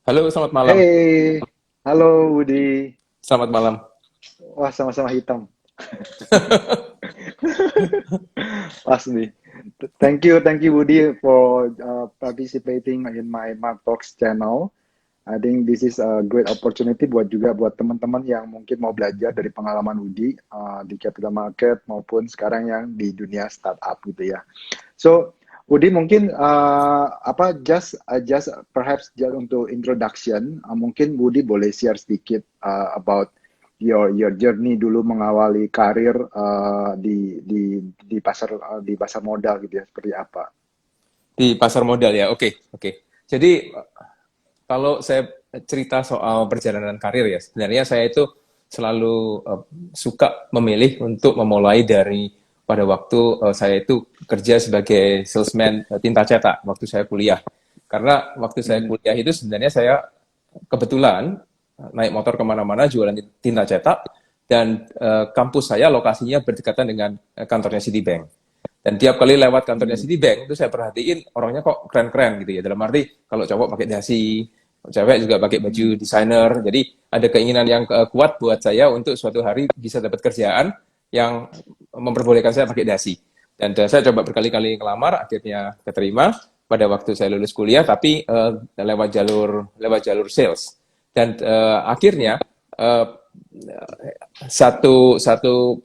Halo, selamat malam. Hey, halo Budi. Selamat malam. Wah, sama-sama hitam. Pas nih. Thank you Budi for participating in my Mark Talks channel. I think this is a great opportunity buat teman-teman yang mungkin mau belajar dari pengalaman Budi di capital market maupun sekarang yang di dunia startup gitu ya. So, Budi mungkin just perhaps just untuk introduction, mungkin Budi boleh share sedikit about your journey dulu mengawali karir di pasar modal gitu ya, seperti apa? Di pasar modal ya, oke, oke. Jadi, kalau saya cerita soal perjalanan karir ya, sebenarnya saya itu selalu suka memilih untuk memulai dari pada waktu saya itu kerja sebagai salesman tinta cetak waktu saya kuliah. Karena waktu saya Mhm. kuliah itu sebenarnya saya kebetulan naik motor kemana-mana jualan tinta cetak, dan kampus saya lokasinya berdekatan dengan kantornya Citibank. Dan tiap kali lewat kantornya Mhm. Citibank itu saya perhatiin orangnya kok keren-keren gitu ya. Dalam arti kalau cowok pakai dasi, cewek juga pakai baju Mhm. desainer. Jadi ada keinginan yang kuat buat saya untuk suatu hari bisa dapat kerjaan yang memperbolehkan saya pakai dasi. Dan saya coba berkali-kali ngelamar, akhirnya keterima pada waktu saya lulus kuliah, tapi lewat jalur sales. Dan akhirnya uh, satu satu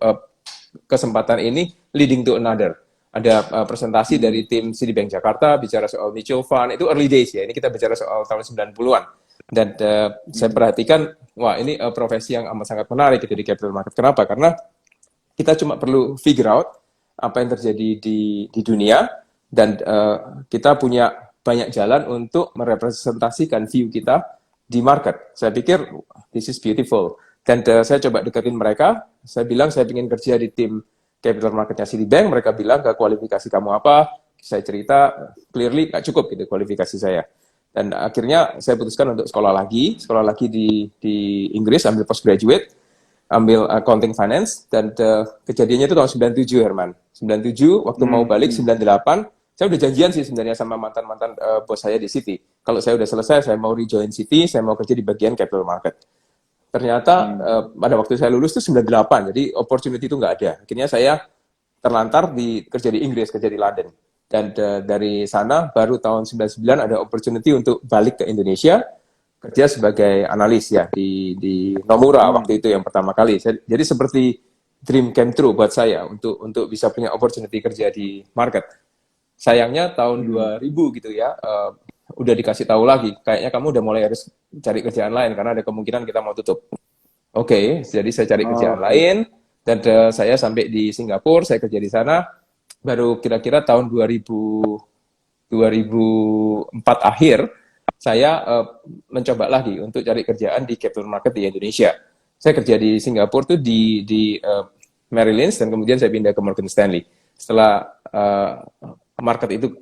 kesempatan ini leading to another. Ada presentasi Mhm. dari tim Citibank Jakarta bicara soal mutual fund, itu early days ya. Ini kita bicara soal tahun 90-an. Dan saya Mhm. perhatikan, wah ini profesi yang amat sangat menarik gitu di capital market. Kenapa? Karena kita cuma perlu figure out apa yang terjadi di dunia, dan kita punya banyak jalan untuk merepresentasikan view kita di market. Saya pikir this is beautiful. Dan saya coba deketin mereka, saya bilang saya ingin kerja di tim capital marketnya Citibank, mereka bilang ke kualifikasi kamu apa, saya cerita clearly nggak cukup gitu kualifikasi saya. Dan akhirnya saya putuskan untuk sekolah lagi di Inggris, ambil postgraduate, ambil accounting finance. Dan kejadiannya itu tahun 97, Herman. 97, waktu mau balik Mhm. 98, saya udah janjian sih sebenarnya sama mantan-mantan bos saya di Citi. Kalau saya udah selesai, saya mau rejoin Citi, saya mau kerja di bagian capital market. Ternyata Mhm. pada waktu saya lulus itu 98, jadi opportunity itu nggak ada. Akhirnya saya terlantar kerja di Inggris, kerja di London. Dan dari sana baru tahun 99 ada opportunity untuk balik ke Indonesia, kerja sebagai analis ya di Nomura Mhm. waktu itu yang pertama kali. Jadi seperti dream came true buat saya untuk bisa punya opportunity kerja di market. Sayangnya tahun Mhm. 2000 gitu ya, udah dikasih tahu lagi, kayaknya kamu udah mulai harus cari kerjaan lain karena ada kemungkinan kita mau tutup. Oke, jadi saya cari kerjaan Oke. lain, dan saya sampai di Singapura, saya kerja di sana baru kira-kira tahun 2004 akhir, saya mencoba lagi untuk cari kerjaan di capital market di Indonesia. Saya kerja di Singapura tuh di Merrill Lynch, dan kemudian saya pindah ke Morgan Stanley. Setelah market itu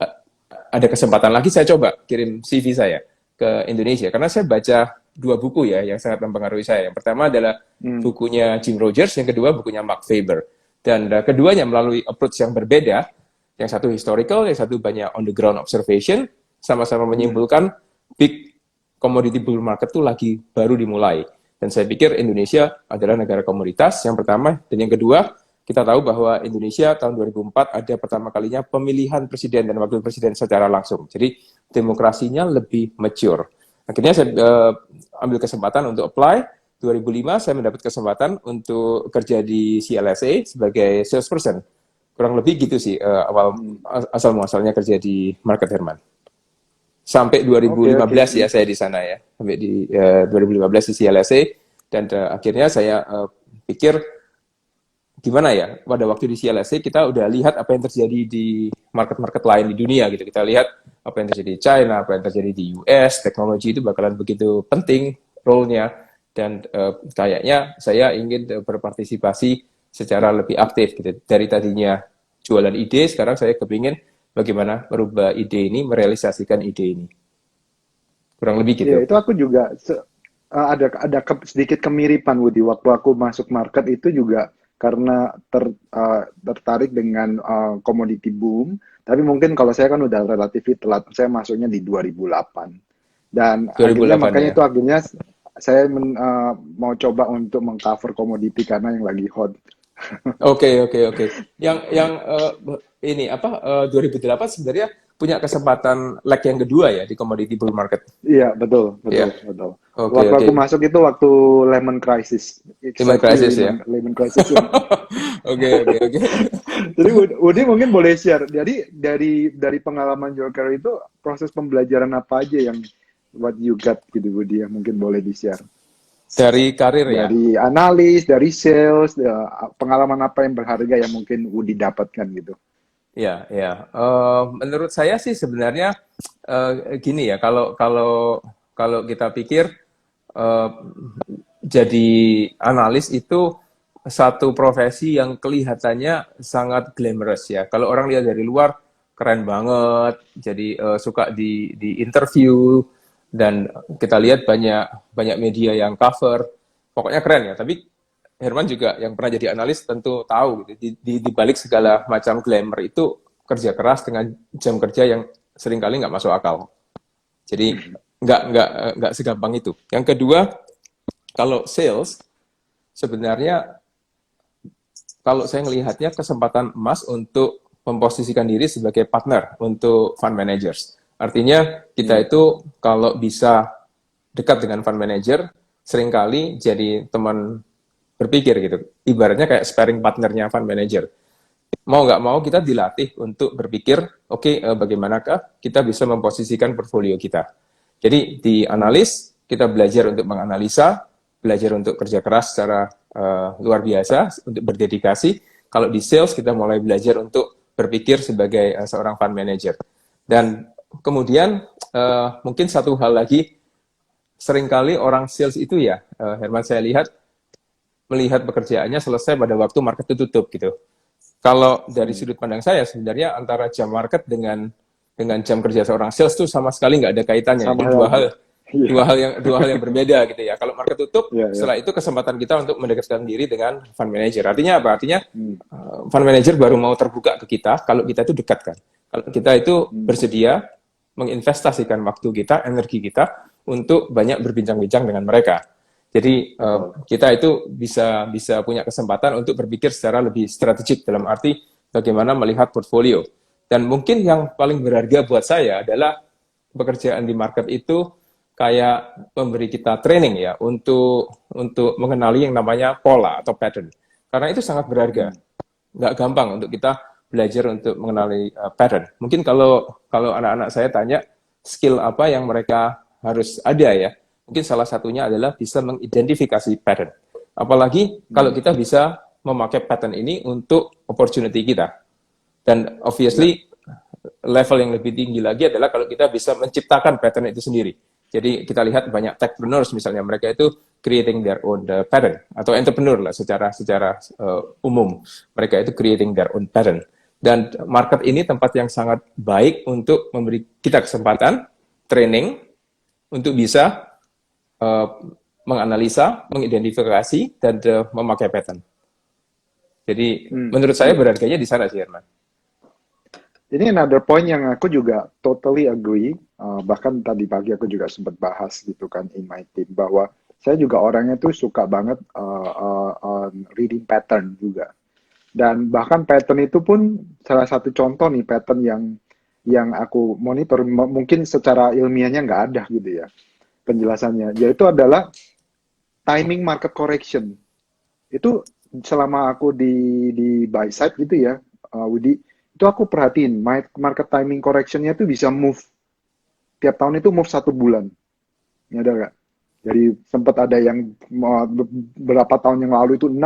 ada kesempatan lagi, saya coba kirim CV saya ke Indonesia karena saya baca dua buku ya yang sangat mempengaruhi saya. Yang pertama adalah Mhm. bukunya Jim Rogers, yang kedua bukunya Mark Faber. Dan keduanya melalui approach yang berbeda, yang satu historical, yang satu banyak on the ground observation, sama-sama Mhm. menyimpulkan big commodity bull market itu lagi baru dimulai. Dan saya pikir Indonesia adalah negara komoditas yang pertama, dan yang kedua, kita tahu bahwa Indonesia tahun 2004 ada pertama kalinya pemilihan presiden dan wakil presiden secara langsung. Jadi demokrasinya lebih mature. Akhirnya saya ambil kesempatan untuk apply. 2005 saya mendapat kesempatan untuk kerja di CLSA sebagai salesperson. Kurang lebih gitu sih awal Mhm. asal muasalnya kerja di market, Herman. Sampai Oke, oke. 2015 ya saya di sana ya. Sampai di 2015 di CLSA, dan akhirnya saya pikir gimana ya, pada waktu di CLSA kita udah lihat apa yang terjadi di market-market lain di dunia gitu. Kita lihat apa yang terjadi di China, apa yang terjadi di US, teknologi itu bakalan begitu penting role-nya. Dan kayaknya saya ingin berpartisipasi secara lebih aktif gitu. Dari tadinya jualan ide, sekarang saya kepingin bagaimana merubah ide ini, merealisasikan ide ini. Kurang lebih Iya, gitu. itu aku juga sedikit kemiripan Woody. Waktu aku masuk market itu juga karena tertarik dengan commodity boom. Tapi mungkin kalau saya kan udah relatif telat. Saya masuknya di 2008. Dan akhirnya 2008 makanya ya. itu akhirnya saya mau coba untuk mengcover komoditi karena yang lagi hot. Oke, oke, oke. Yang ini apa 2008 sebenarnya punya kesempatan leg yang kedua ya di commodity bull market. Iya, betul, Ya. betul, betul. Oke, Waktu oke. aku masuk itu waktu lemon crisis, Lehman exactly crisis ya. lemon crisis ya. Oke, oke, oke. Jadi Udi mungkin boleh share. Jadi dari pengalaman Joker itu proses pembelajaran apa aja yang what you got gitu Udi yang mungkin boleh di-share. Dari karir ya. Dari analis, dari sales, pengalaman apa yang berharga yang mungkin Udi dapatkan gitu. Ya, ya. Menurut saya sih sebenarnya gini ya, kalau kalau kalau kita pikir eh, jadi analis itu satu profesi yang kelihatannya sangat glamorous ya. Kalau orang lihat dari luar keren banget, jadi suka di interview dan kita lihat banyak banyak media yang cover, pokoknya keren ya. Tapi Herman juga yang pernah jadi analis tentu tahu gitu. Di balik segala macam glamour itu kerja keras dengan jam kerja yang seringkali nggak masuk akal. Jadi nggak segampang itu. Yang kedua, kalau sales sebenarnya kalau saya melihatnya kesempatan emas untuk memposisikan diri sebagai partner untuk fund managers. Artinya kita itu kalau bisa dekat dengan fund manager, seringkali jadi teman berpikir gitu. Ibaratnya kayak sparring partnernya fund manager. Mau nggak mau kita dilatih untuk berpikir, oke, bagaimanakah kita bisa memposisikan portfolio kita. Jadi di analis, kita belajar untuk menganalisa, belajar untuk kerja keras secara luar biasa, untuk berdedikasi. Kalau di sales, kita mulai belajar untuk berpikir sebagai seorang fund manager. Dan kemudian mungkin satu hal lagi, seringkali orang sales itu ya, Herman saya lihat, melihat pekerjaannya selesai pada waktu market itu tutup gitu. Kalau dari sudut pandang saya sebenarnya antara jam market dengan jam kerja seorang sales itu sama sekali nggak ada kaitannya. Itu Sama halnya. Iya, dua hal yang berbeda gitu ya. Kalau market tutup, iya, iya. setelah itu kesempatan kita untuk mendekatkan diri dengan fund manager. Artinya apa? Artinya Hmm, fund manager baru mau terbuka ke kita kalau kita itu dekat kan. Kalau kita itu hmm, bersedia menginvestasikan waktu kita, energi kita untuk banyak berbincang-bincang dengan mereka. Jadi betul. kita itu bisa bisa punya kesempatan untuk berpikir secara lebih strategik dalam arti bagaimana melihat portfolio. Dan mungkin yang paling berharga buat saya adalah pekerjaan di market itu kayak memberi kita training ya untuk mengenali yang namanya pola atau pattern. Karena itu sangat berharga. Hmm, Nggak gampang untuk kita belajar untuk mengenali pattern. Mungkin kalau anak-anak saya tanya skill apa yang mereka harus ada ya, mungkin salah satunya adalah bisa mengidentifikasi pattern. Apalagi kalau hmm, kita bisa memakai pattern ini untuk opportunity kita. Dan ya, obviously level yang lebih tinggi lagi adalah kalau kita bisa menciptakan pattern itu sendiri. Jadi kita lihat banyak techpreneurs misalnya mereka itu creating their own pattern atau entrepreneur lah secara umum. Mereka itu creating their own pattern. Dan market ini tempat yang sangat baik untuk memberi kita kesempatan training untuk bisa menganalisa, mengidentifikasi dan memakai pattern. Jadi menurut saya iya. berharganya di sana sih, Herman. Ini another point yang aku juga totally agree. Bahkan tadi pagi aku juga sempat bahas gitu kan in my team bahwa saya juga orangnya tuh suka banget reading pattern juga. Dan bahkan pattern itu pun salah satu contoh nih pattern yang aku monitor mungkin secara ilmiahnya nggak ada gitu ya penjelasannya. Yaitu adalah timing market correction. Itu selama aku di buy side gitu ya, Widi, itu aku perhatiin market timing correctionnya tuh bisa move tiap tahun itu move 1 bulan, ya ada nggak? Jadi sempat ada yang beberapa tahun yang lalu itu 6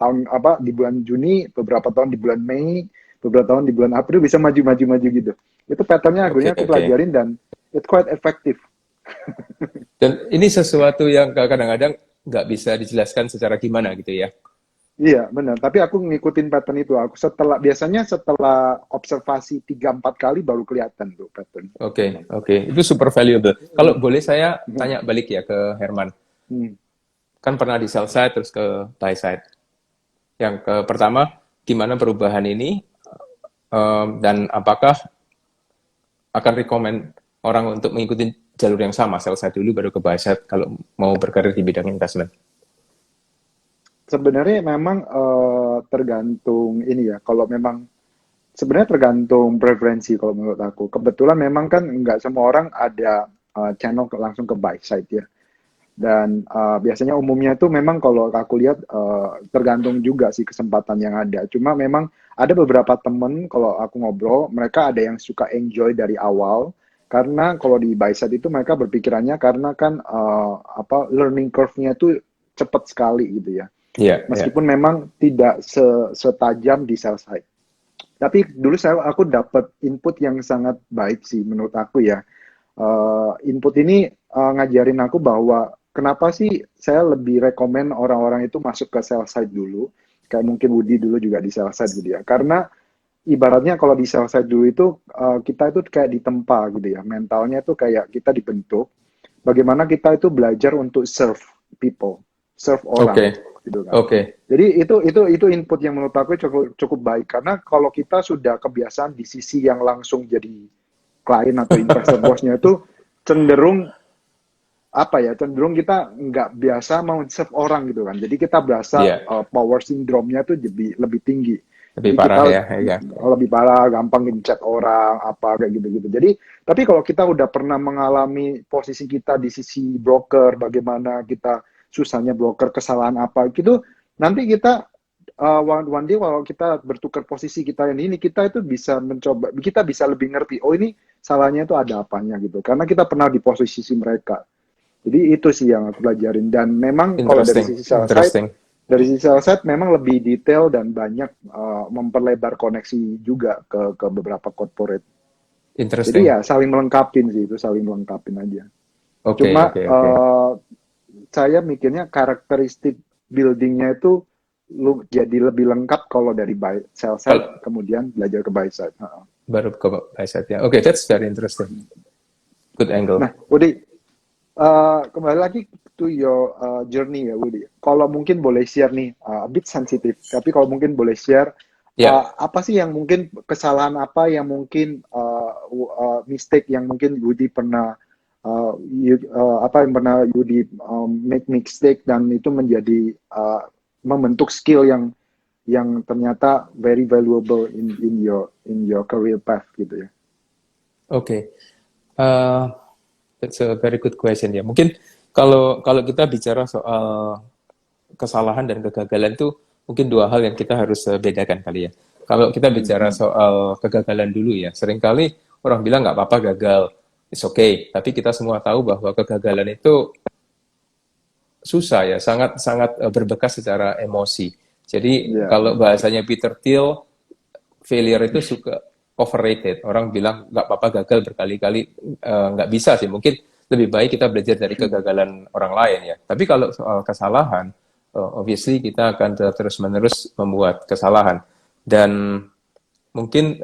tahun apa di bulan Juni, beberapa tahun di bulan Mei, beberapa tahun di bulan April bisa maju-maju gitu. Itu patternnya Oke, akhirnya aku oke. pelajarin dan it's quite effective. Dan ini sesuatu yang kadang-kadang nggak bisa dijelaskan secara gimana gitu ya. Iya, benar. Tapi aku ngikutin pattern itu. Aku biasanya setelah observasi 3-4 kali baru kelihatan tuh pattern. Oke, oke. Itu super valuable. Kalau Hmm. boleh saya tanya balik ya ke Herman. Hmm. Kan pernah di sell side terus ke buy side. Yang ke pertama, gimana perubahan ini dan apakah akan rekomend orang untuk mengikuti jalur yang sama, sell side dulu baru ke buy side kalau mau berkarir di bidang investment? Sebenarnya memang tergantung ini ya. Kalau memang sebenarnya tergantung preferensi kalau menurut aku. Kebetulan memang kan nggak semua orang ada channel langsung ke buy side ya. Dan biasanya umumnya tuh memang kalau aku lihat tergantung juga sih kesempatan yang ada. Cuma memang ada beberapa temen kalau aku ngobrol, mereka ada yang suka enjoy dari awal. Karena kalau di buy side itu mereka berpikirannya karena kan learning curve-nya tuh cepat sekali gitu ya. Iya, iya. Meskipun memang tidak setajam di sell side. Tapi dulu aku dapat input yang sangat baik sih menurut aku ya. Input ini ngajarin aku bahwa kenapa sih saya lebih rekomen orang-orang itu masuk ke sell side dulu. Kayak mungkin Woody dulu juga di sell side gitu ya. Karena ibaratnya kalau di sell side dulu itu kita itu kayak ditempa gitu ya. Mentalnya itu kayak kita dibentuk. Bagaimana kita itu belajar untuk serve people, serve orang Oke, gitu kan. oke. Jadi itu input yang menurut aku cukup cukup baik karena kalau kita sudah kebiasaan di sisi yang langsung jadi klien atau investor bosnya itu cenderung cenderung kita nggak biasa mau serve orang gitu kan. Jadi kita berasa Iya, power syndrome-nya tuh lebih tinggi. lebih Jadi kita parah ya, ya. lebih parah, gampang ngechat orang, apa kayak gitu-gitu. Jadi, tapi kalau kita udah pernah mengalami posisi kita di sisi broker, bagaimana kita susahnya broker, kesalahan apa gitu, nanti kita one day kalau kita bertukar posisi kita yang ini, kita itu bisa mencoba, kita bisa lebih ngerti, oh ini salahnya itu ada apanya gitu. Karena kita pernah di posisi mereka. Jadi itu sih yang aku pelajarin. Dan memang kalau dari Interesting, sisi sell side, interesting, memang lebih detail dan banyak memperlebar koneksi juga ke beberapa corporate. Jadi interesting. ya saling melengkapin sih, itu saling melengkapin aja. Oke, Cuma oke, oke. saya mikirnya karakteristik buildingnya itu jadi lebih lengkap kalau dari sell side Kalau kemudian belajar ke buy side. baru ke buy side ya. Oke, that's very interesting. Good angle. Nah, Udi, kembali lagi to your journey ya, Woody. Kalau mungkin boleh share nih, a bit sensitif, tapi kalau mungkin boleh share, Ya, apa sih yang mungkin kesalahan apa yang mungkin mistake yang mungkin Woody pernah apa yang pernah Woody make mistake dan itu menjadi membentuk skill yang ternyata very valuable in your career path gitu ya. oke. Uh, that's a very good question ya. Mungkin kalau kalau kita bicara soal kesalahan dan kegagalan itu mungkin dua hal yang kita harus bedakan kali ya. Kalau kita bicara Mhm. soal kegagalan dulu ya, seringkali orang bilang nggak apa-apa gagal, it's okay. Tapi kita semua tahu bahwa kegagalan itu susah ya, sangat sangat berbekas secara emosi. Jadi Ya, kalau bahasanya Peter Thiel, failure itu suka overrated. Orang bilang nggak apa-apa gagal berkali-kali, nggak bisa sih. Mungkin lebih baik kita belajar dari kegagalan orang lain ya. Tapi kalau soal kesalahan, obviously kita akan terus-menerus membuat kesalahan. Dan mungkin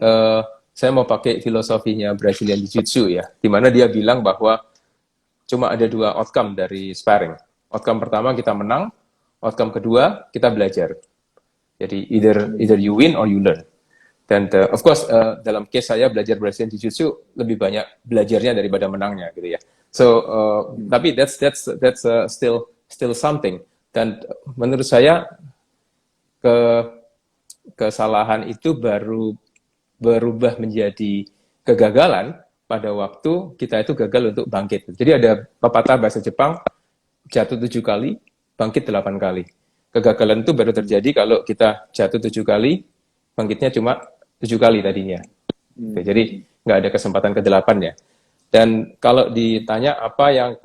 saya mau pakai filosofinya Brazilian Jiu-Jitsu ya, di mana dia bilang bahwa cuma ada dua outcome dari sparring. Outcome pertama kita menang, outcome kedua kita belajar. Jadi either you win or you learn. Dan of course dalam case saya belajar Brazilian Jiu-Jitsu lebih banyak belajarnya daripada menangnya gitu ya. So tapi that's still something. Dan menurut saya ke kesalahan itu baru berubah menjadi kegagalan pada waktu kita itu gagal untuk bangkit. Jadi ada pepatah bahasa Jepang, jatuh 7 kali, bangkit 8 kali. Kegagalan itu baru terjadi kalau kita jatuh 7 kali, bangkitnya cuma 7 kali tadinya. Jadi nggak ada kesempatan ke-8 ya. Dan kalau ditanya apa yang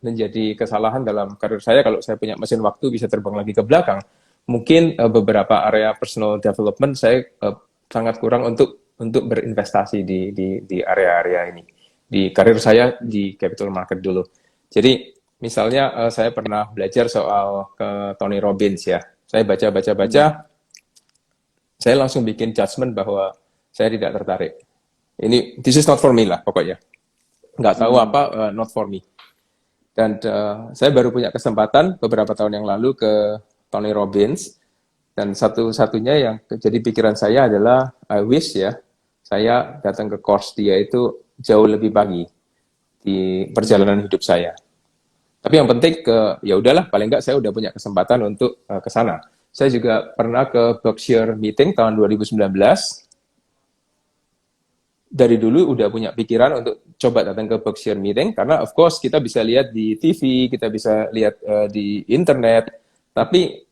menjadi kesalahan dalam karir saya, kalau saya punya mesin waktu bisa terbang lagi ke belakang, mungkin beberapa area personal development saya sangat kurang untuk berinvestasi di area-area ini. Di karir saya di capital market dulu. Jadi misalnya saya pernah belajar soal ke Tony Robbins ya. Saya baca, saya langsung bikin judgement bahwa saya tidak tertarik. Ini this is not for me lah pokoknya. Nggak tahu apa, not for me. Dan saya baru punya kesempatan beberapa tahun yang lalu ke Tony Robbins, dan satu-satunya yang jadi pikiran saya adalah I wish ya saya datang ke course dia itu jauh lebih pagi. di perjalanan hidup saya. Tapi yang penting ya udahlah, paling nggak saya udah punya kesempatan untuk ke sana. Saya juga pernah ke Berkshire Meeting tahun 2019. Dari dulu udah punya pikiran untuk coba datang ke Berkshire Meeting, karena of course kita bisa lihat di TV, kita bisa lihat di internet, tapi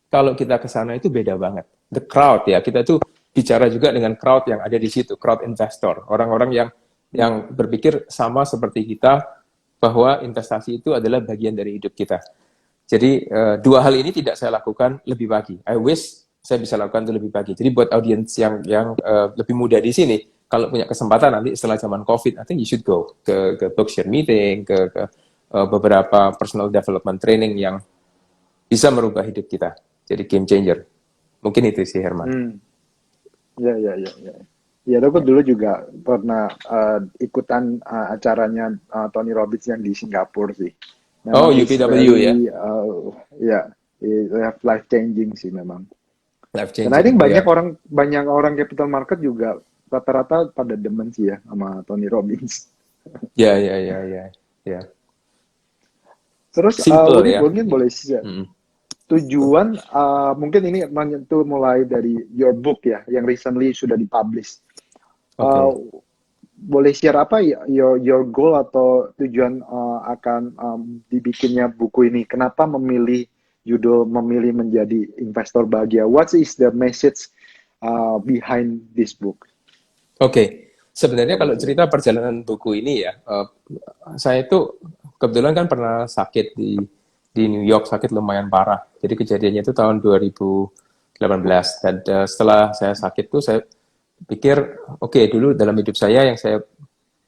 kalau kita ke sana itu beda banget. The crowd ya, kita tuh bicara juga dengan crowd yang ada di situ, crowd investor, orang-orang yang berpikir sama seperti kita, bahwa investasi itu adalah bagian dari hidup kita. Jadi dua hal ini tidak saya lakukan lebih pagi. I wish saya bisa lakukan itu lebih pagi. Jadi buat audiens yang lebih muda di sini, kalau punya kesempatan nanti setelah zaman COVID, I think you should go ke Berkshire Meeting, ke beberapa personal development training yang bisa merubah hidup kita. Jadi game changer. Mungkin itu sih, Herman. Ya. Ya, aku dulu juga pernah ikutan acaranya Tony Robbins yang di Singapura sih. Memang UPW ya. Ya, life changing sih memang. Life changing. Dan I think banyak orang capital market juga rata-rata pada demen sih ya sama Tony Robbins. Ya. Terus simple ya. Mungkin boleh share. Tujuan mungkin ini menyentuh mulai dari your book ya, yang recently sudah dipublish. Boleh share apa ya your goal atau tujuan akan dibikinnya buku ini? Kenapa memilih menjadi investor bahagia? What is the message behind this book? Sebenarnya kalau cerita perjalanan buku ini ya, saya itu kebetulan kan pernah sakit di New York, sakit lumayan parah. Jadi kejadiannya itu tahun 2018, dan setelah saya sakit tuh saya pikir, dulu dalam hidup saya yang saya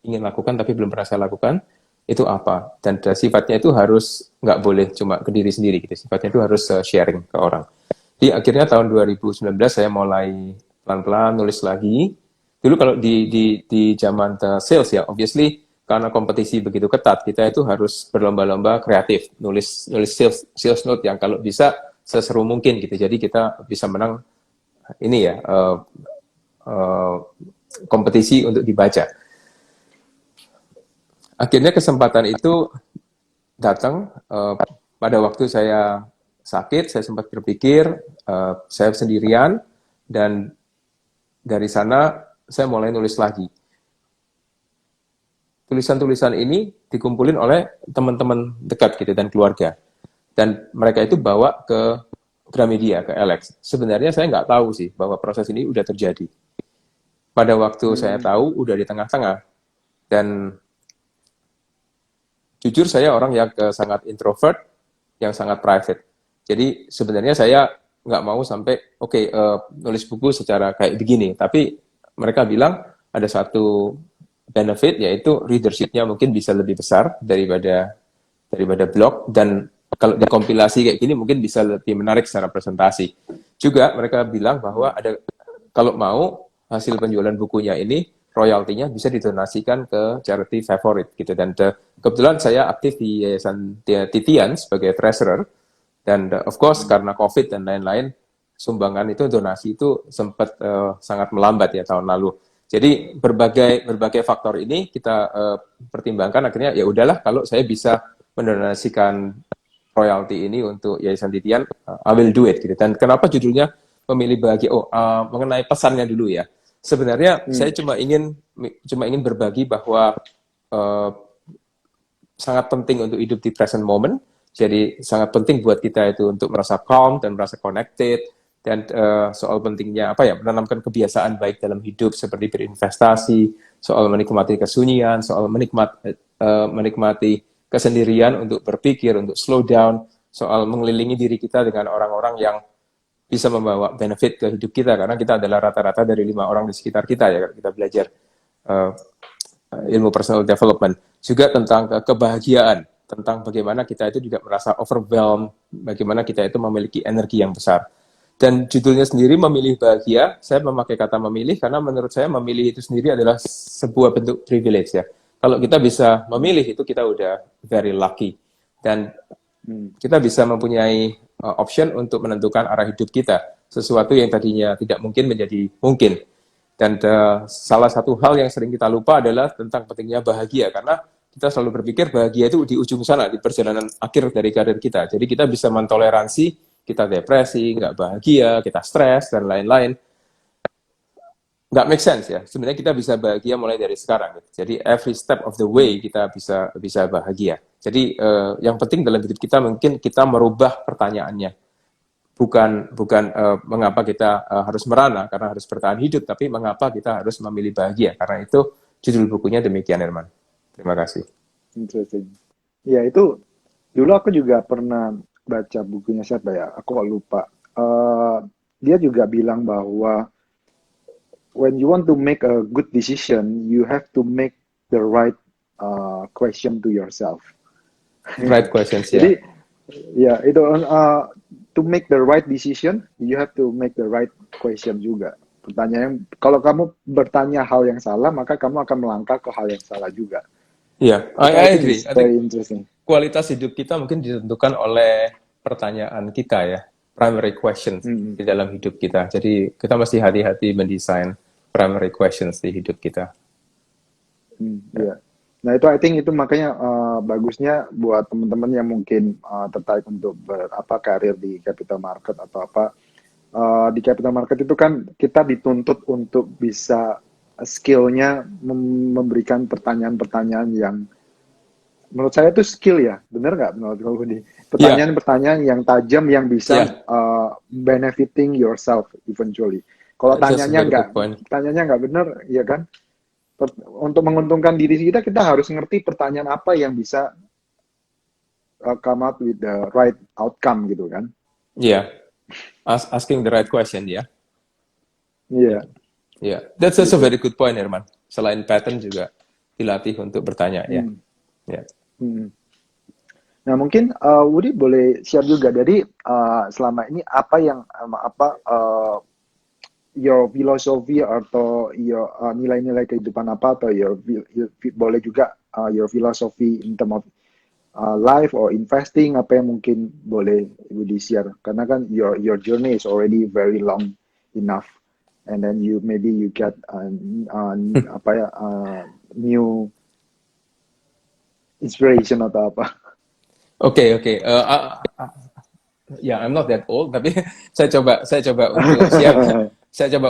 ingin lakukan tapi belum pernah saya lakukan, itu apa? Dan sifatnya itu harus, nggak boleh cuma ke diri sendiri gitu, sifatnya itu harus sharing ke orang. Jadi akhirnya tahun 2019 saya mulai pelan-pelan nulis lagi. Dulu kalau di zaman sales ya, obviously karena kompetisi begitu ketat, kita itu harus berlomba-lomba kreatif, nulis sales note yang kalau bisa seseru mungkin gitu. Jadi kita bisa menang ini ya, kompetisi untuk dibaca. Akhirnya kesempatan itu datang pada waktu saya sakit. Saya sempat berpikir, saya sendirian, dan dari sana saya mulai nulis lagi. Tulisan-tulisan ini dikumpulin oleh teman-teman dekat gitu dan keluarga, dan mereka itu bawa ke Gramedia, ke Alex. Sebenarnya saya nggak tahu sih bahwa proses ini udah terjadi. Pada waktu saya tahu udah di tengah-tengah, dan jujur saya orang yang sangat introvert, yang sangat private. Jadi sebenarnya saya nggak mau sampai nulis buku secara kayak begini, tapi mereka bilang ada satu benefit, yaitu readership-nya mungkin bisa lebih besar daripada blog, dan kalau dikompilasi kayak gini mungkin bisa lebih menarik secara presentasi. Juga mereka bilang bahwa kalau mau hasil penjualan bukunya ini, royaltinya bisa didonasikan ke charity favorit gitu. Dan kebetulan saya aktif di Yayasan Titian sebagai treasurer, dan of course karena COVID dan lain-lain, sumbangan itu, donasi itu sempat sangat melambat ya tahun lalu. Jadi berbagai faktor ini kita pertimbangkan, akhirnya ya udahlah, kalau saya bisa mendonasikan royalti ini untuk Yayasan Titian, I will do it gitu. Dan kenapa judulnya Memilih Bahagia? Mengenai pesannya dulu ya. Sebenarnya saya cuma ingin berbagi bahwa sangat penting untuk hidup di present moment. Jadi sangat penting buat kita itu untuk merasa calm dan merasa connected. Dan soal pentingnya menanamkan kebiasaan baik dalam hidup seperti berinvestasi, soal menikmati kesunyian, soal menikmati kesendirian untuk berpikir, untuk slow down, soal mengelilingi diri kita dengan orang-orang yang bisa membawa benefit ke hidup kita, karena kita adalah rata-rata dari 5 orang di sekitar kita ya, kita belajar ilmu personal development. Juga tentang kebahagiaan, tentang bagaimana kita itu juga merasa overwhelmed, bagaimana kita itu memiliki energi yang besar. Dan judulnya sendiri Memilih Bahagia, saya memakai kata memilih karena menurut saya memilih itu sendiri adalah sebuah bentuk privilege ya. Kalau kita bisa memilih itu kita udah very lucky. Dan kita bisa mempunyai option untuk menentukan arah hidup kita. Sesuatu yang tadinya tidak mungkin menjadi mungkin. Dan salah satu hal yang sering kita lupa adalah tentang pentingnya bahagia. Karena kita selalu berpikir bahagia itu di ujung sana, di perjalanan akhir dari karir kita. Jadi kita bisa mentoleransi kita depresi, nggak bahagia, kita stres, dan lain-lain. Nggak make sense ya. Sebenarnya kita bisa bahagia mulai dari sekarang. Gitu. Jadi every step of the way kita bisa bahagia. Jadi yang penting dalam hidup kita mungkin kita merubah pertanyaannya. Bukan mengapa kita harus merana karena harus bertahan hidup, tapi mengapa kita harus memilih bahagia. Karena itu judul bukunya demikian, Herman. Terima kasih. Interesting. Ya, itu dulu aku juga pernah baca bukunya siapa ya? Aku kok lupa. Dia juga bilang bahwa when you want to make a good decision, you have to make the right question to yourself. Right questions, ya. Jadi, ya itu to make the right decision, you have to make the right question juga. Pertanyaan, kalau kamu bertanya hal yang salah, maka kamu akan melangkah ke hal yang salah juga. Iya, I I think agree. it's very interesting. Kualitas hidup kita mungkin ditentukan oleh pertanyaan kita ya, primary questions di dalam hidup kita. Jadi kita mesti hati-hati mendesain primary questions di hidup kita. Iya. Nah itu I think itu makanya bagusnya buat teman-teman yang mungkin tertarik untuk karir di capital market atau apa. Di capital market itu kan kita dituntut untuk bisa skill-nya memberikan pertanyaan-pertanyaan yang menurut saya itu skill ya, bener nggak menurut kamu Budi? Pertanyaan-pertanyaan yang tajam yang bisa benefiting yourself eventually. Kalau tanyanya nggak bener, ya kan? Untuk menguntungkan diri kita harus ngerti pertanyaan apa yang bisa come up with the right outcome gitu kan? Iya, asking the right question ya. Iya. Yeah, that's also a very good point, Herman. Selain pattern juga dilatih untuk bertanya ya. Nah mungkin Woody boleh share juga dari selama ini apa yang your philosophy atau your nilai-nilai kehidupan apa atau boleh juga your philosophy in term of life or investing apa yang mungkin boleh Woody share karena kan your journey is already very long enough. And then you get new inspiration atau apa? Oke. Ya, I'm not that old, tapi saya coba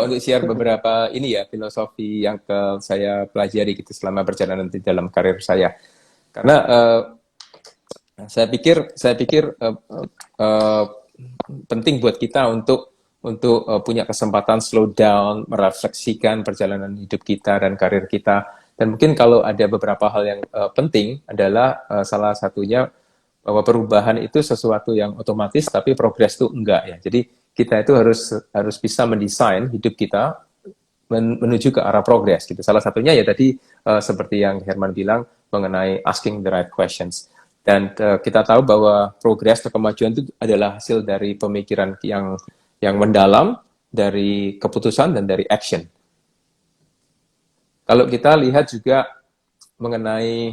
untuk share beberapa filosofi yang saya pelajari gitu selama perjalanan di dalam karir saya. Karena saya pikir penting buat kita untuk punya kesempatan slow down, merefleksikan perjalanan hidup kita dan karir kita. Dan mungkin kalau ada beberapa hal yang penting adalah salah satunya bahwa perubahan itu sesuatu yang otomatis, tapi progres itu enggak ya. Jadi kita itu harus bisa mendesain hidup kita menuju ke arah progres gitu. Salah satunya ya tadi seperti yang Herman bilang mengenai asking the right questions. Dan kita tahu bahwa progres atau kemajuan itu adalah hasil dari pemikiran yang mendalam, dari keputusan dan dari action. Kalau kita lihat juga mengenai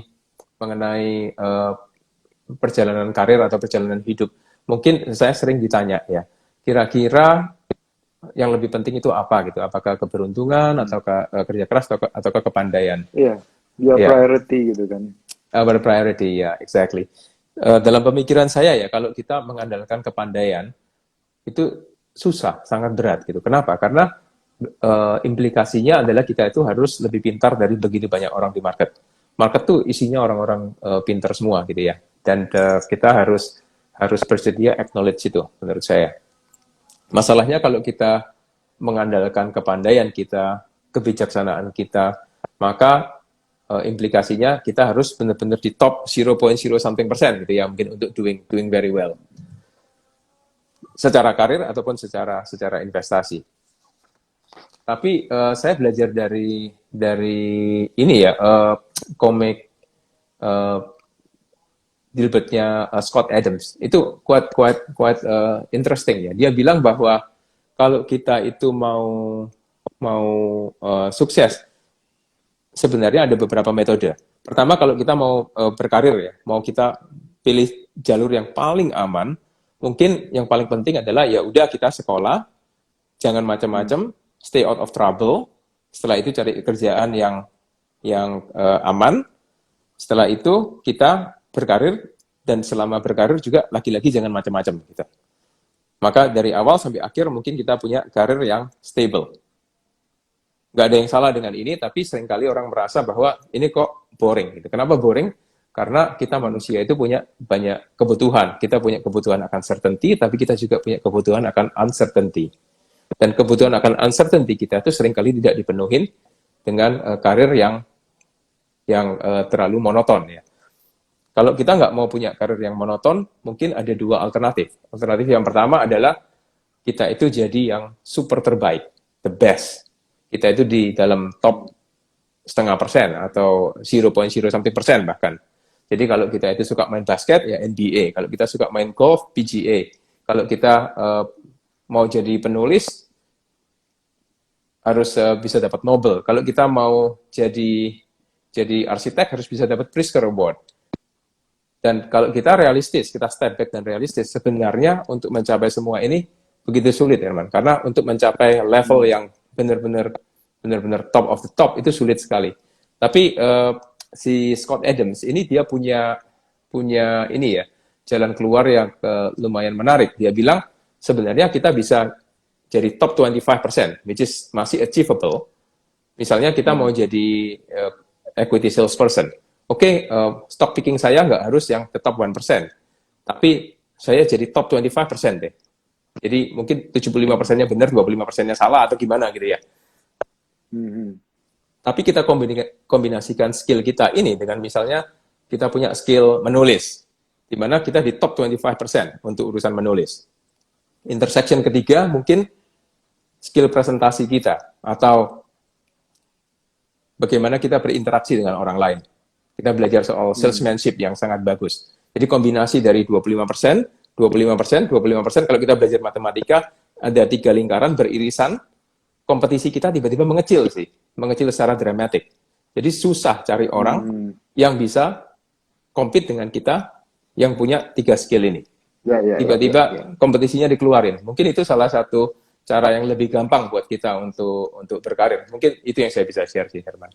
perjalanan karir atau perjalanan hidup, mungkin saya sering ditanya ya, kira-kira yang lebih penting itu apa gitu? Apakah keberuntungan ataukah kerja keras ataukah kepandaian? Iya, priority gitu kan. Priority ya, exactly. Dalam pemikiran saya ya, kalau kita mengandalkan kepandaian itu susah, sangat berat gitu. Kenapa? Karena implikasinya adalah kita itu harus lebih pintar dari begitu banyak orang di market. Market tuh isinya orang-orang pintar semua gitu ya. Dan kita harus bersedia acknowledge itu menurut saya. Masalahnya kalau kita mengandalkan kepandaian kita, kebijaksanaan kita, maka implikasinya kita harus benar-benar di top 0.0 something persen gitu ya, mungkin untuk doing very well. Secara karir ataupun secara investasi. Tapi saya belajar dari ini ya, komik Dilbertnya Scott Adams. Itu quite interesting ya. Dia bilang bahwa kalau kita itu mau sukses, sebenarnya ada beberapa metode. Pertama, kalau kita mau berkarir ya, mau kita pilih jalur yang paling aman, mungkin yang paling penting adalah ya udah kita sekolah, jangan macam-macam, stay out of trouble. Setelah itu cari kerjaan yang aman. Setelah itu kita berkarir, dan selama berkarir juga lagi-lagi jangan macam-macam gitu. Maka dari awal sampai akhir mungkin kita punya karir yang stable. Nggak ada yang salah dengan ini, tapi seringkali orang merasa bahwa ini kok boring gitu. Kenapa boring? Karena kita manusia itu punya banyak kebutuhan. Kita punya kebutuhan akan certainty, tapi kita juga punya kebutuhan akan uncertainty. Dan kebutuhan akan uncertainty kita itu seringkali tidak dipenuhin dengan karir yang terlalu monoton ya. Kalau kita nggak mau punya karir yang monoton, mungkin ada dua alternatif. Alternatif yang pertama adalah kita itu jadi yang super terbaik, the best. Kita itu di dalam top 0,5% atau 0,0 something persen bahkan. Jadi kalau kita itu suka main basket, ya NBA. Kalau kita suka main golf, PGA. Kalau kita mau jadi penulis, harus bisa dapat Nobel. Kalau kita mau jadi arsitek, harus bisa dapat Pritzker Award. Dan kalau kita realistis, kita step back dan realistis, sebenarnya untuk mencapai semua ini begitu sulit, Herman. Ini untuk mencapai level yang benar-benar top of the top itu sulit sekali. Tapi si Scott Adams ini dia punya ini ya, jalan keluar yang lumayan menarik. Dia bilang sebenarnya kita bisa jadi top 25%, which is masih achievable. Misalnya kita mau jadi equity salesperson. Oke, stock picking saya nggak harus yang the top 1%, tapi saya jadi top 25% deh. Jadi mungkin 75%-nya benar, 25%-nya salah, atau gimana gitu ya. Tapi kita kombinasikan skill kita ini dengan misalnya kita punya skill menulis, di mana kita di top 25% untuk urusan menulis. Intersection ketiga mungkin skill presentasi kita, atau bagaimana kita berinteraksi dengan orang lain. Kita belajar soal salesmanship yang sangat bagus. Jadi kombinasi dari 25%, 25%, 25%, kalau kita belajar matematika, ada 3 lingkaran beririsan, kompetisi kita tiba-tiba mengecil sih. Mengecil secara dramatik. Jadi susah cari orang yang bisa compete dengan kita yang punya 3 skill ini. Tiba-tiba kompetisinya dikeluarin. Mungkin itu salah satu cara yang lebih gampang buat kita untuk berkarir. Mungkin itu yang saya bisa share sih, Herman.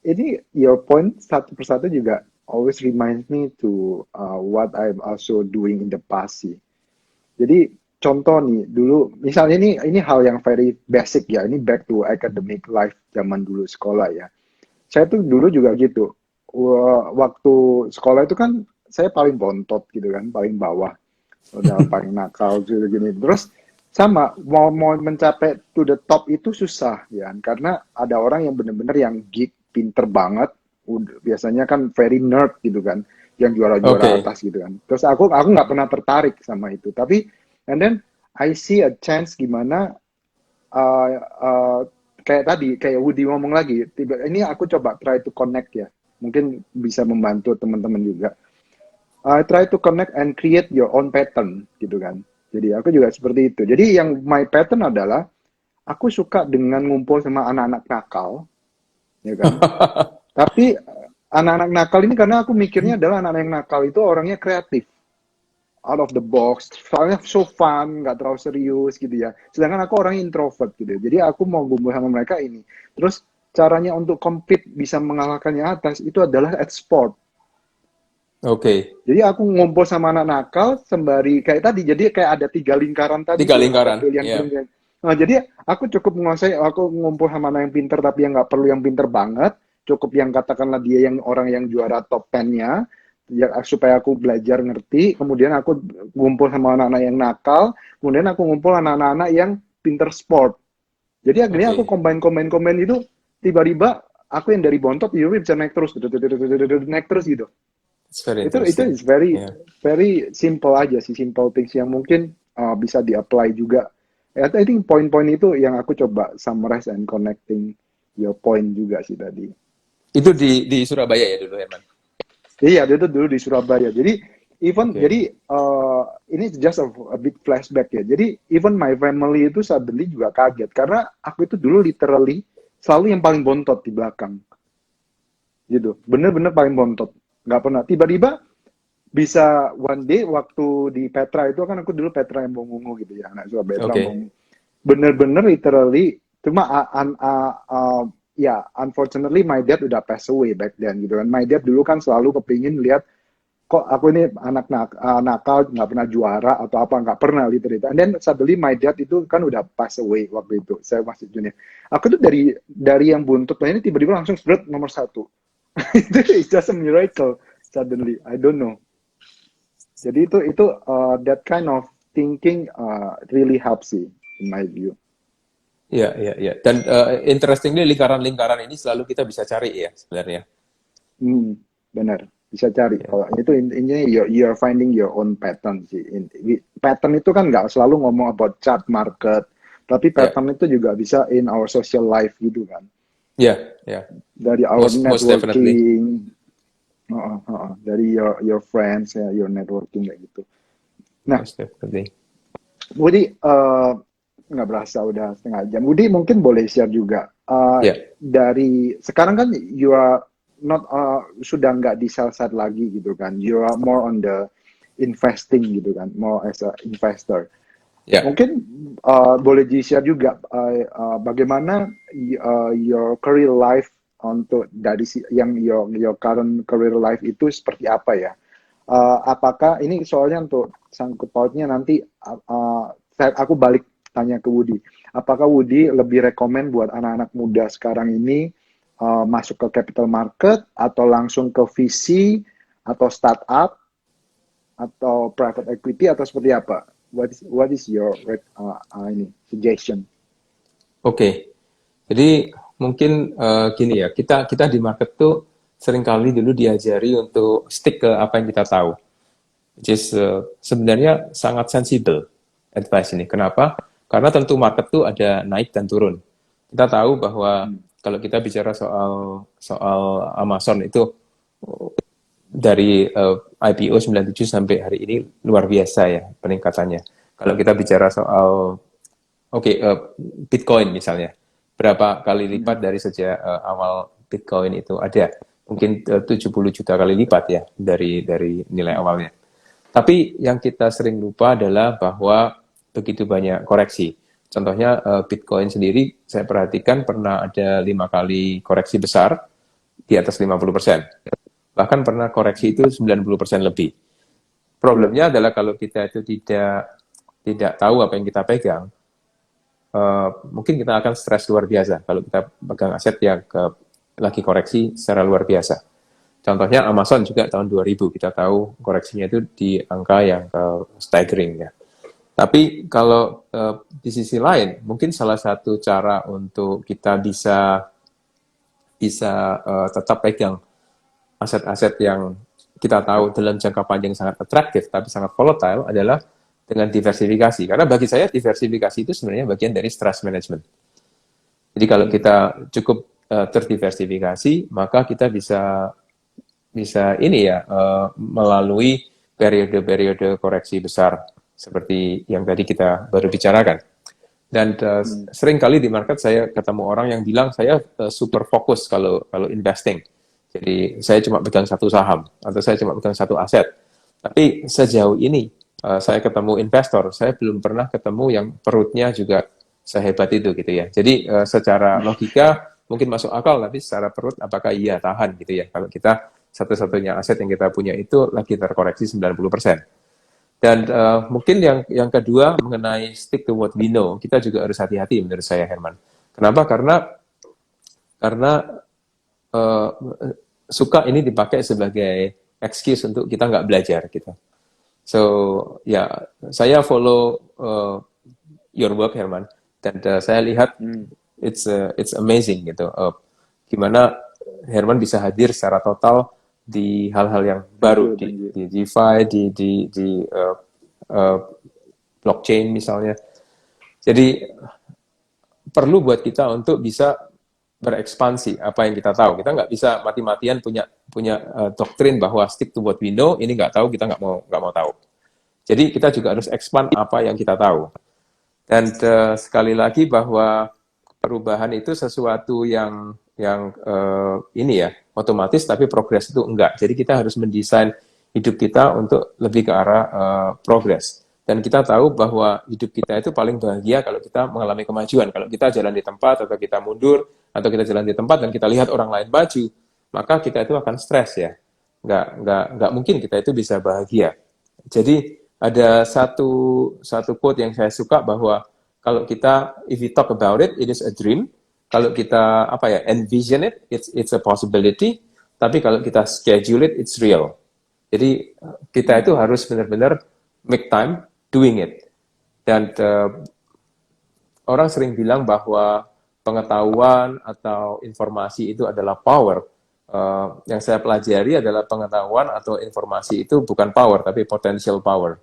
Ini your point satu persatu juga always reminds me to what I'm also doing in the past sih. Jadi contoh nih dulu, misalnya ini hal yang very basic ya, ini back to academic life zaman dulu sekolah ya. Saya tuh dulu juga gitu. Waktu sekolah itu kan saya paling bontot gitu kan, paling bawah, udah paling nakal gitu gini. Terus sama mau mencapai to the top itu susah ya, karena ada orang yang bener-bener yang geek, pinter banget, biasanya kan very nerd gitu kan, yang juara-juara atas gitu kan. Terus aku nggak pernah tertarik sama itu. Tapi and then I see a chance gimana kayak tadi, kayak Woody ngomong lagi. Ini aku coba try to connect ya. Mungkin bisa membantu teman-teman juga. Try to connect and create your own pattern gitu kan. Jadi aku juga seperti itu. Jadi yang my pattern adalah aku suka dengan ngumpul sama anak-anak nakal. Ya kan? Tapi anak-anak nakal ini karena aku mikirnya adalah anak-anak yang nakal itu orangnya kreatif, out of the box, soalnya so fun, nggak terlalu serius gitu ya. Sedangkan aku orang introvert gitu. Jadi aku mau kumpul sama mereka ini. Terus caranya untuk compete bisa mengalahkan yang atas itu adalah at sport. Jadi aku ngumpul sama anak nakal sembari kayak tadi. Jadi kayak ada 3 lingkaran tadi. 3 lingkaran. Nah, jadi aku cukup menguasai, aku ngumpul sama anak yang pinter tapi yang nggak perlu yang pinter banget, cukup yang katakanlah dia yang orang yang juara top 10-nya, ya, supaya aku belajar ngerti, kemudian aku ngumpul sama anak-anak yang nakal, kemudian aku ngumpul anak-anak yang pinter sport. Jadi akhirnya aku combine itu, tiba-tiba aku yang dari bontot, bisa naik terus gitu. Itu is very simple aja sih, simple things yang mungkin bisa di-apply juga. I think poin-poin itu yang aku coba summarize and connecting your point juga sih tadi. Itu di Surabaya ya dulu, Herman? Iya, itu dulu di Surabaya. Jadi ini just a big flashback ya. Jadi even my family itu suddenly juga kaget karena aku itu dulu literally selalu yang paling bontot di belakang. Gitu. Bener-bener paling bontot. Nggak pernah. Tiba-tiba bisa one day waktu di Petra itu kan aku dulu Petra yang Bongungu gitu ya, anak Surabaya Petra Bongungu. Bener-bener literally cuma ya unfortunately my dad udah pass away back then gitu kan. My dad dulu kan selalu kepingin lihat kok aku ini anak nakal nggak pernah juara atau apa, nggak pernah literally. And then suddenly my dad itu kan udah pass away waktu itu saya masih junior. Aku tuh dari yang buntut ini tiba-tiba langsung spread nomor satu. Itu it's just a miracle suddenly, I don't know. Jadi itu that kind of thinking really helps sih in my view. Iya, iya, iya. Dan interestingly lingkaran-lingkaran ini selalu kita bisa cari ya sebenarnya. Benar, bisa cari. Ya, Kalau itu intinya you're finding your own pattern sih. Pattern itu kan nggak selalu ngomong about chart market, tapi ya, pattern itu juga bisa in our social life gitu kan. ya, ya. Dari our Most definitely. networking, dari your friends ya, your networking kayak gitu. Nah, Most definitely. Budi nggak berasa udah setengah jam. Budi mungkin boleh share juga Ya, dari sekarang kan you are not sudah nggak di sell side lagi gitu kan. You are more on the investing gitu kan, more as a investor. ya. Mungkin boleh di-share juga bagaimana your career life untuk dari yang your current career life itu seperti apa ya? Apakah ini soalnya untuk sangkut pautnya nanti aku balik tanya ke Woody. Apakah Woody lebih rekomen buat anak-anak muda sekarang ini masuk ke capital market atau langsung ke VC atau startup atau private equity atau seperti apa? What is your suggestion? Oke. Jadi mungkin gini ya, kita di market tuh seringkali dulu diajari untuk stick ke apa yang kita tahu. Which is sebenarnya sangat sensible advice ini. Kenapa? Karena tentu market tuh ada naik dan turun. Kita tahu bahwa kalau kita bicara soal Amazon itu dari IPO 97 sampai hari ini luar biasa ya peningkatannya. Kalau kita bicara soal Bitcoin misalnya, berapa kali lipat dari sejak awal Bitcoin itu ada? Mungkin 70 juta kali lipat ya dari nilai awalnya. Tapi yang kita sering lupa adalah bahwa begitu banyak koreksi. Contohnya Bitcoin sendiri saya perhatikan pernah ada 5 kali koreksi besar di atas 50%. Bahkan pernah koreksi itu 90% lebih. Problemnya adalah kalau kita itu tidak tahu apa yang kita pegang, mungkin kita akan stres luar biasa kalau kita pegang aset yang lagi koreksi secara luar biasa. Contohnya Amazon juga tahun 2000 kita tahu koreksinya itu di angka yang staggering ya. Tapi kalau di sisi lain, mungkin salah satu cara untuk kita bisa tetap pegang aset-aset yang kita tahu dalam jangka panjang sangat atraktif tapi sangat volatile adalah dengan diversifikasi. Karena bagi saya diversifikasi itu sebenarnya bagian dari stress management. Jadi kalau kita cukup terdiversifikasi, maka kita bisa ini ya melalui periode-periode koreksi besar seperti yang tadi kita baru bicarakan. Dan sering kali di market saya ketemu orang yang bilang saya super fokus kalau investing. Jadi saya cuma pegang satu saham atau saya cuma pegang satu aset. Tapi sejauh ini saya ketemu investor, saya belum pernah ketemu yang perutnya juga sehebat itu gitu ya. Jadi secara logika mungkin masuk akal, tapi secara perut apakah iya tahan gitu ya. Kalau kita satu-satunya aset yang kita punya itu lagi terkoreksi 90%. Dan mungkin yang kedua mengenai stick to what we know, kita juga harus hati-hati menurut saya Herman. Kenapa? Karena suka ini dipakai sebagai excuse untuk kita nggak belajar gitu. So ya saya follow your work Herman dan saya lihat it's amazing gitu. Gimana Herman bisa hadir secara total di hal-hal yang baru di DeFi, di blockchain misalnya. Jadi perlu buat kita untuk bisa berekspansi apa yang kita tahu. Kita nggak bisa mati-matian punya doktrin bahwa stick to what we know, ini nggak tahu, kita nggak mau tahu. Jadi kita juga harus expand apa yang kita tahu. Dan sekali lagi bahwa perubahan itu sesuatu yang ini ya otomatis, tapi progres itu enggak. Jadi kita harus mendesain hidup kita untuk lebih ke arah progres. Dan kita tahu bahwa hidup kita itu paling bahagia kalau kita mengalami kemajuan. Kalau kita jalan di tempat atau kita mundur atau kita jalan di tempat dan kita lihat orang lain maju, maka kita itu akan stres ya. Nggak mungkin kita itu bisa bahagia. Jadi ada satu quote yang saya suka bahwa kalau kita, if we talk about it, it is a dream. Kalau kita envision it, it's a possibility. Tapi kalau kita schedule it, it's real. Jadi kita itu harus benar-benar make time doing it. Dan orang sering bilang bahwa pengetahuan atau informasi itu adalah power. Yang saya pelajari adalah pengetahuan atau informasi itu bukan power, tapi potential power.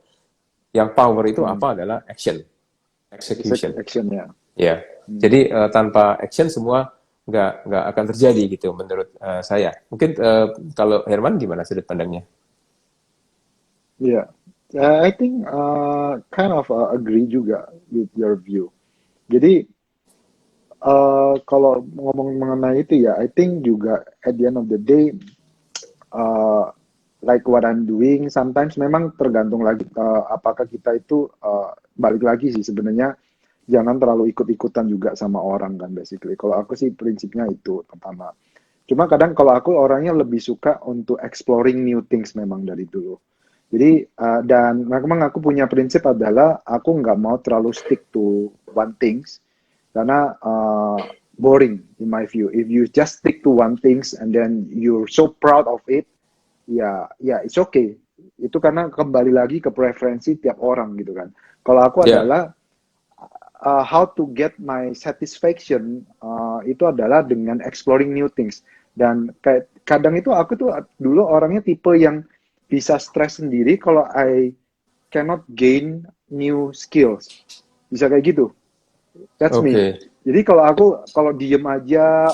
Yang power itu apa adalah action, execution. Action ya. Ya, jadi tanpa action semua nggak akan terjadi gitu menurut saya. Mungkin kalau Herman gimana sudut pandangnya? Yeah, I think kind of agree juga with your view. Jadi kalau ngomong mengenai itu ya, I think juga at the end of the day, like what I'm doing, sometimes memang tergantung lagi apakah kita itu balik lagi sih sebenarnya jangan terlalu ikut-ikutan juga sama orang kan basically. Kalau aku sih prinsipnya itu pertama. Cuma kadang kalau aku orangnya lebih suka untuk exploring new things memang dari dulu. Jadi dan memang aku punya prinsip adalah aku nggak mau terlalu stick to one things karena boring in my view. If you just stick to one things and then you're so proud of it, ya it's okay. Itu karena kembali lagi ke preferensi tiap orang gitu kan. Kalau aku adalah how to get my satisfaction itu adalah dengan exploring new things. Dan kadang itu aku tuh dulu orangnya tipe yang bisa stres sendiri kalau I cannot gain new skills. Bisa kayak gitu. That's me. Jadi kalau diem aja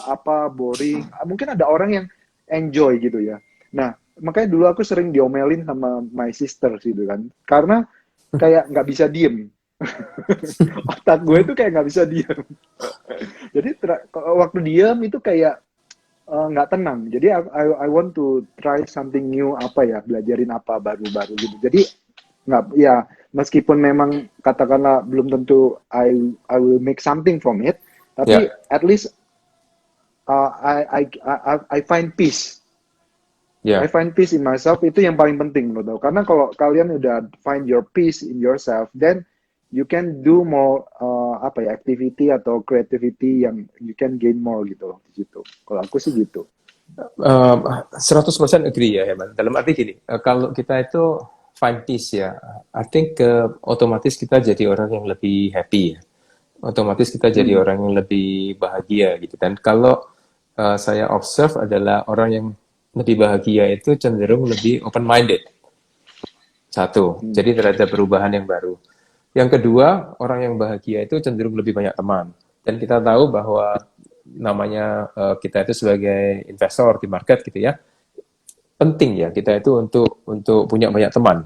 boring, mungkin ada orang yang enjoy gitu ya. Nah, makanya dulu aku sering diomelin sama my sister gitu kan. Karena kayak nggak bisa diem. Otak gue itu kayak nggak bisa diem. Jadi waktu diem itu kayak nggak tenang. Jadi I want to try something new belajarin apa baru-baru gitu. Jadi meskipun memang katakanlah belum tentu I will make something from it, tapi at least I find peace. I find peace in myself, itu yang paling penting menurut aku. Karena kalau kalian udah find your peace in yourself, then you can do more activity atau creativity yang you can gain more gitu loh di situ. Kalau aku sih gitu. 100% agree ya Herman. Dalam arti gini, kalau kita itu find peace ya, I think otomatis kita jadi orang yang lebih happy ya. Otomatis kita jadi orang yang lebih bahagia gitu. Dan kalau saya observe adalah orang yang lebih bahagia itu cenderung lebih open-minded. Satu, jadi terhadap perubahan yang baru. Yang kedua, orang yang bahagia itu cenderung lebih banyak teman. Dan kita tahu bahwa namanya kita itu sebagai investor di market gitu ya, penting ya kita itu untuk punya banyak teman.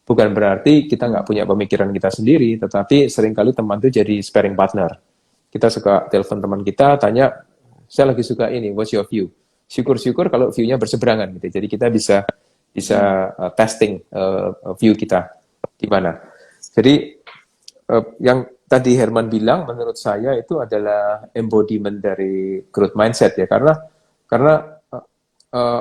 Bukan berarti kita nggak punya pemikiran kita sendiri, tetapi seringkali teman itu jadi sparring partner. Kita suka telepon teman kita, tanya, saya lagi suka ini, what's your view? Syukur-syukur kalau view-nya berseberangan gitu. Jadi kita bisa testing view kita di mana. Jadi yang tadi Herman bilang menurut saya itu adalah embodiment dari growth mindset ya, karena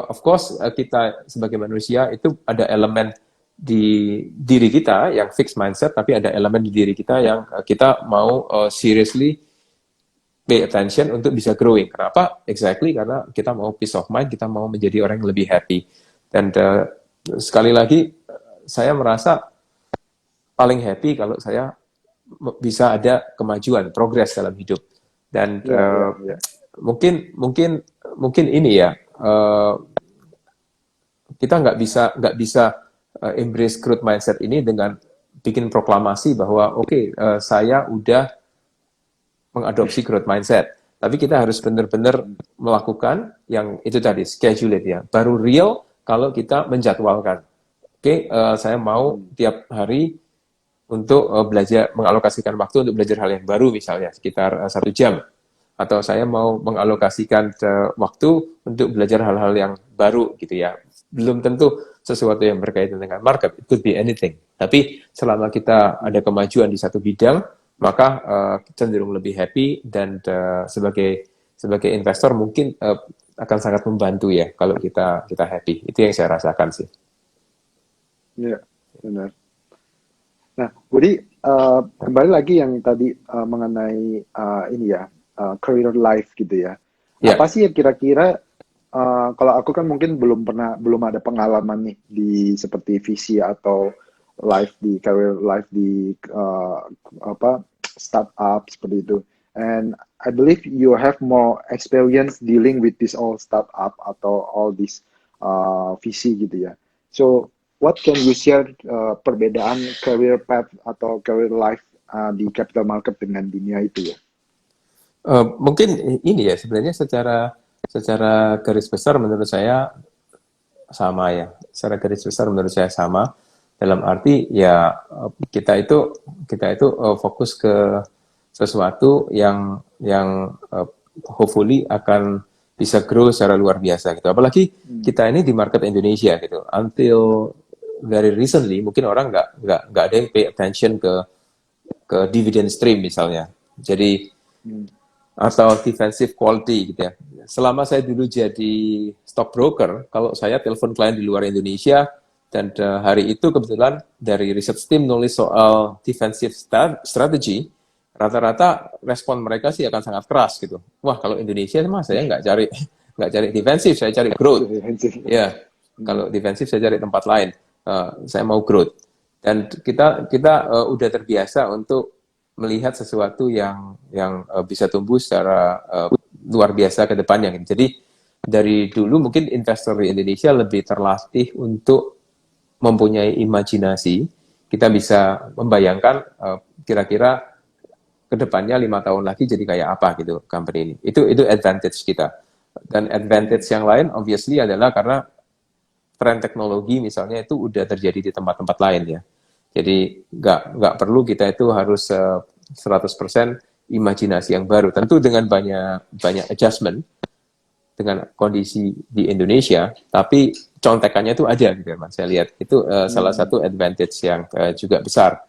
of course kita sebagai manusia itu ada elemen di diri kita yang fixed mindset, tapi ada elemen di diri kita yang kita mau seriously pay attention untuk bisa growing. Kenapa? Exactly karena kita mau peace of mind, kita mau menjadi orang yang lebih happy. Dan sekali lagi saya merasa paling happy kalau saya bisa ada kemajuan, progres dalam hidup. Dan mungkin ini ya, kita nggak bisa embrace growth mindset ini dengan bikin proklamasi bahwa saya udah mengadopsi growth mindset. Tapi kita harus benar-benar melakukan yang itu tadi, schedule it ya. Baru real kalau kita menjadwalkan. Saya mau tiap hari untuk belajar, mengalokasikan waktu untuk belajar hal yang baru misalnya sekitar 1 jam, atau saya mau mengalokasikan waktu untuk belajar hal-hal yang baru gitu ya. Belum tentu sesuatu yang berkaitan dengan market, it could be anything. Tapi selama kita ada kemajuan di satu bidang, maka cenderung lebih happy dan sebagai investor mungkin akan sangat membantu ya kalau kita happy. Itu yang saya rasakan sih. Iya, benar. Nah, Budi, kembali lagi yang tadi mengenai ini ya, career life gitu ya. Ya, Apa sih yang kira-kira kalau aku kan mungkin belum ada pengalaman nih di seperti visi atau career life di apa startup seperti itu. And I believe you have more experience dealing with this all startup atau all this visi gitu ya. So what can you share perbedaan career path atau career life di capital market dengan dunia itu ya? mungkin ini ya sebenarnya secara garis besar menurut saya sama ya. Secara garis besar menurut saya sama. Dalam arti ya kita itu fokus ke sesuatu yang hopefully akan bisa grow secara luar biasa gitu. Apalagi kita ini di market Indonesia gitu. Until very recently mungkin orang nggak ada yang pay attention ke dividend stream misalnya. Jadi atau defensive quality gitu ya. Selama saya dulu jadi stockbroker, kalau saya telepon klien di luar Indonesia dan hari itu kebetulan dari research team nulis soal defensive strategy, rata-rata respon mereka sih akan sangat keras gitu. Wah kalau Indonesia mah saya nggak cari defensif, saya cari growth. Ya, kalau defensif saya cari tempat lain. Saya mau growth. Dan kita udah terbiasa untuk melihat sesuatu yang bisa tumbuh secara luar biasa ke depannya. Jadi dari dulu mungkin investor di Indonesia lebih terlatih untuk mempunyai imajinasi. Kita bisa membayangkan kira-kira ke depannya 5 tahun lagi jadi kayak apa gitu company ini. Itu advantage kita. Dan advantage yang lain obviously adalah karena tren teknologi misalnya itu udah terjadi di tempat-tempat lain ya. Jadi nggak perlu kita itu harus 100% imajinasi yang baru. Tentu dengan banyak adjustment dengan kondisi di Indonesia, tapi contekannya itu ada gitu Mas. Saya lihat itu salah satu advantage yang juga besar.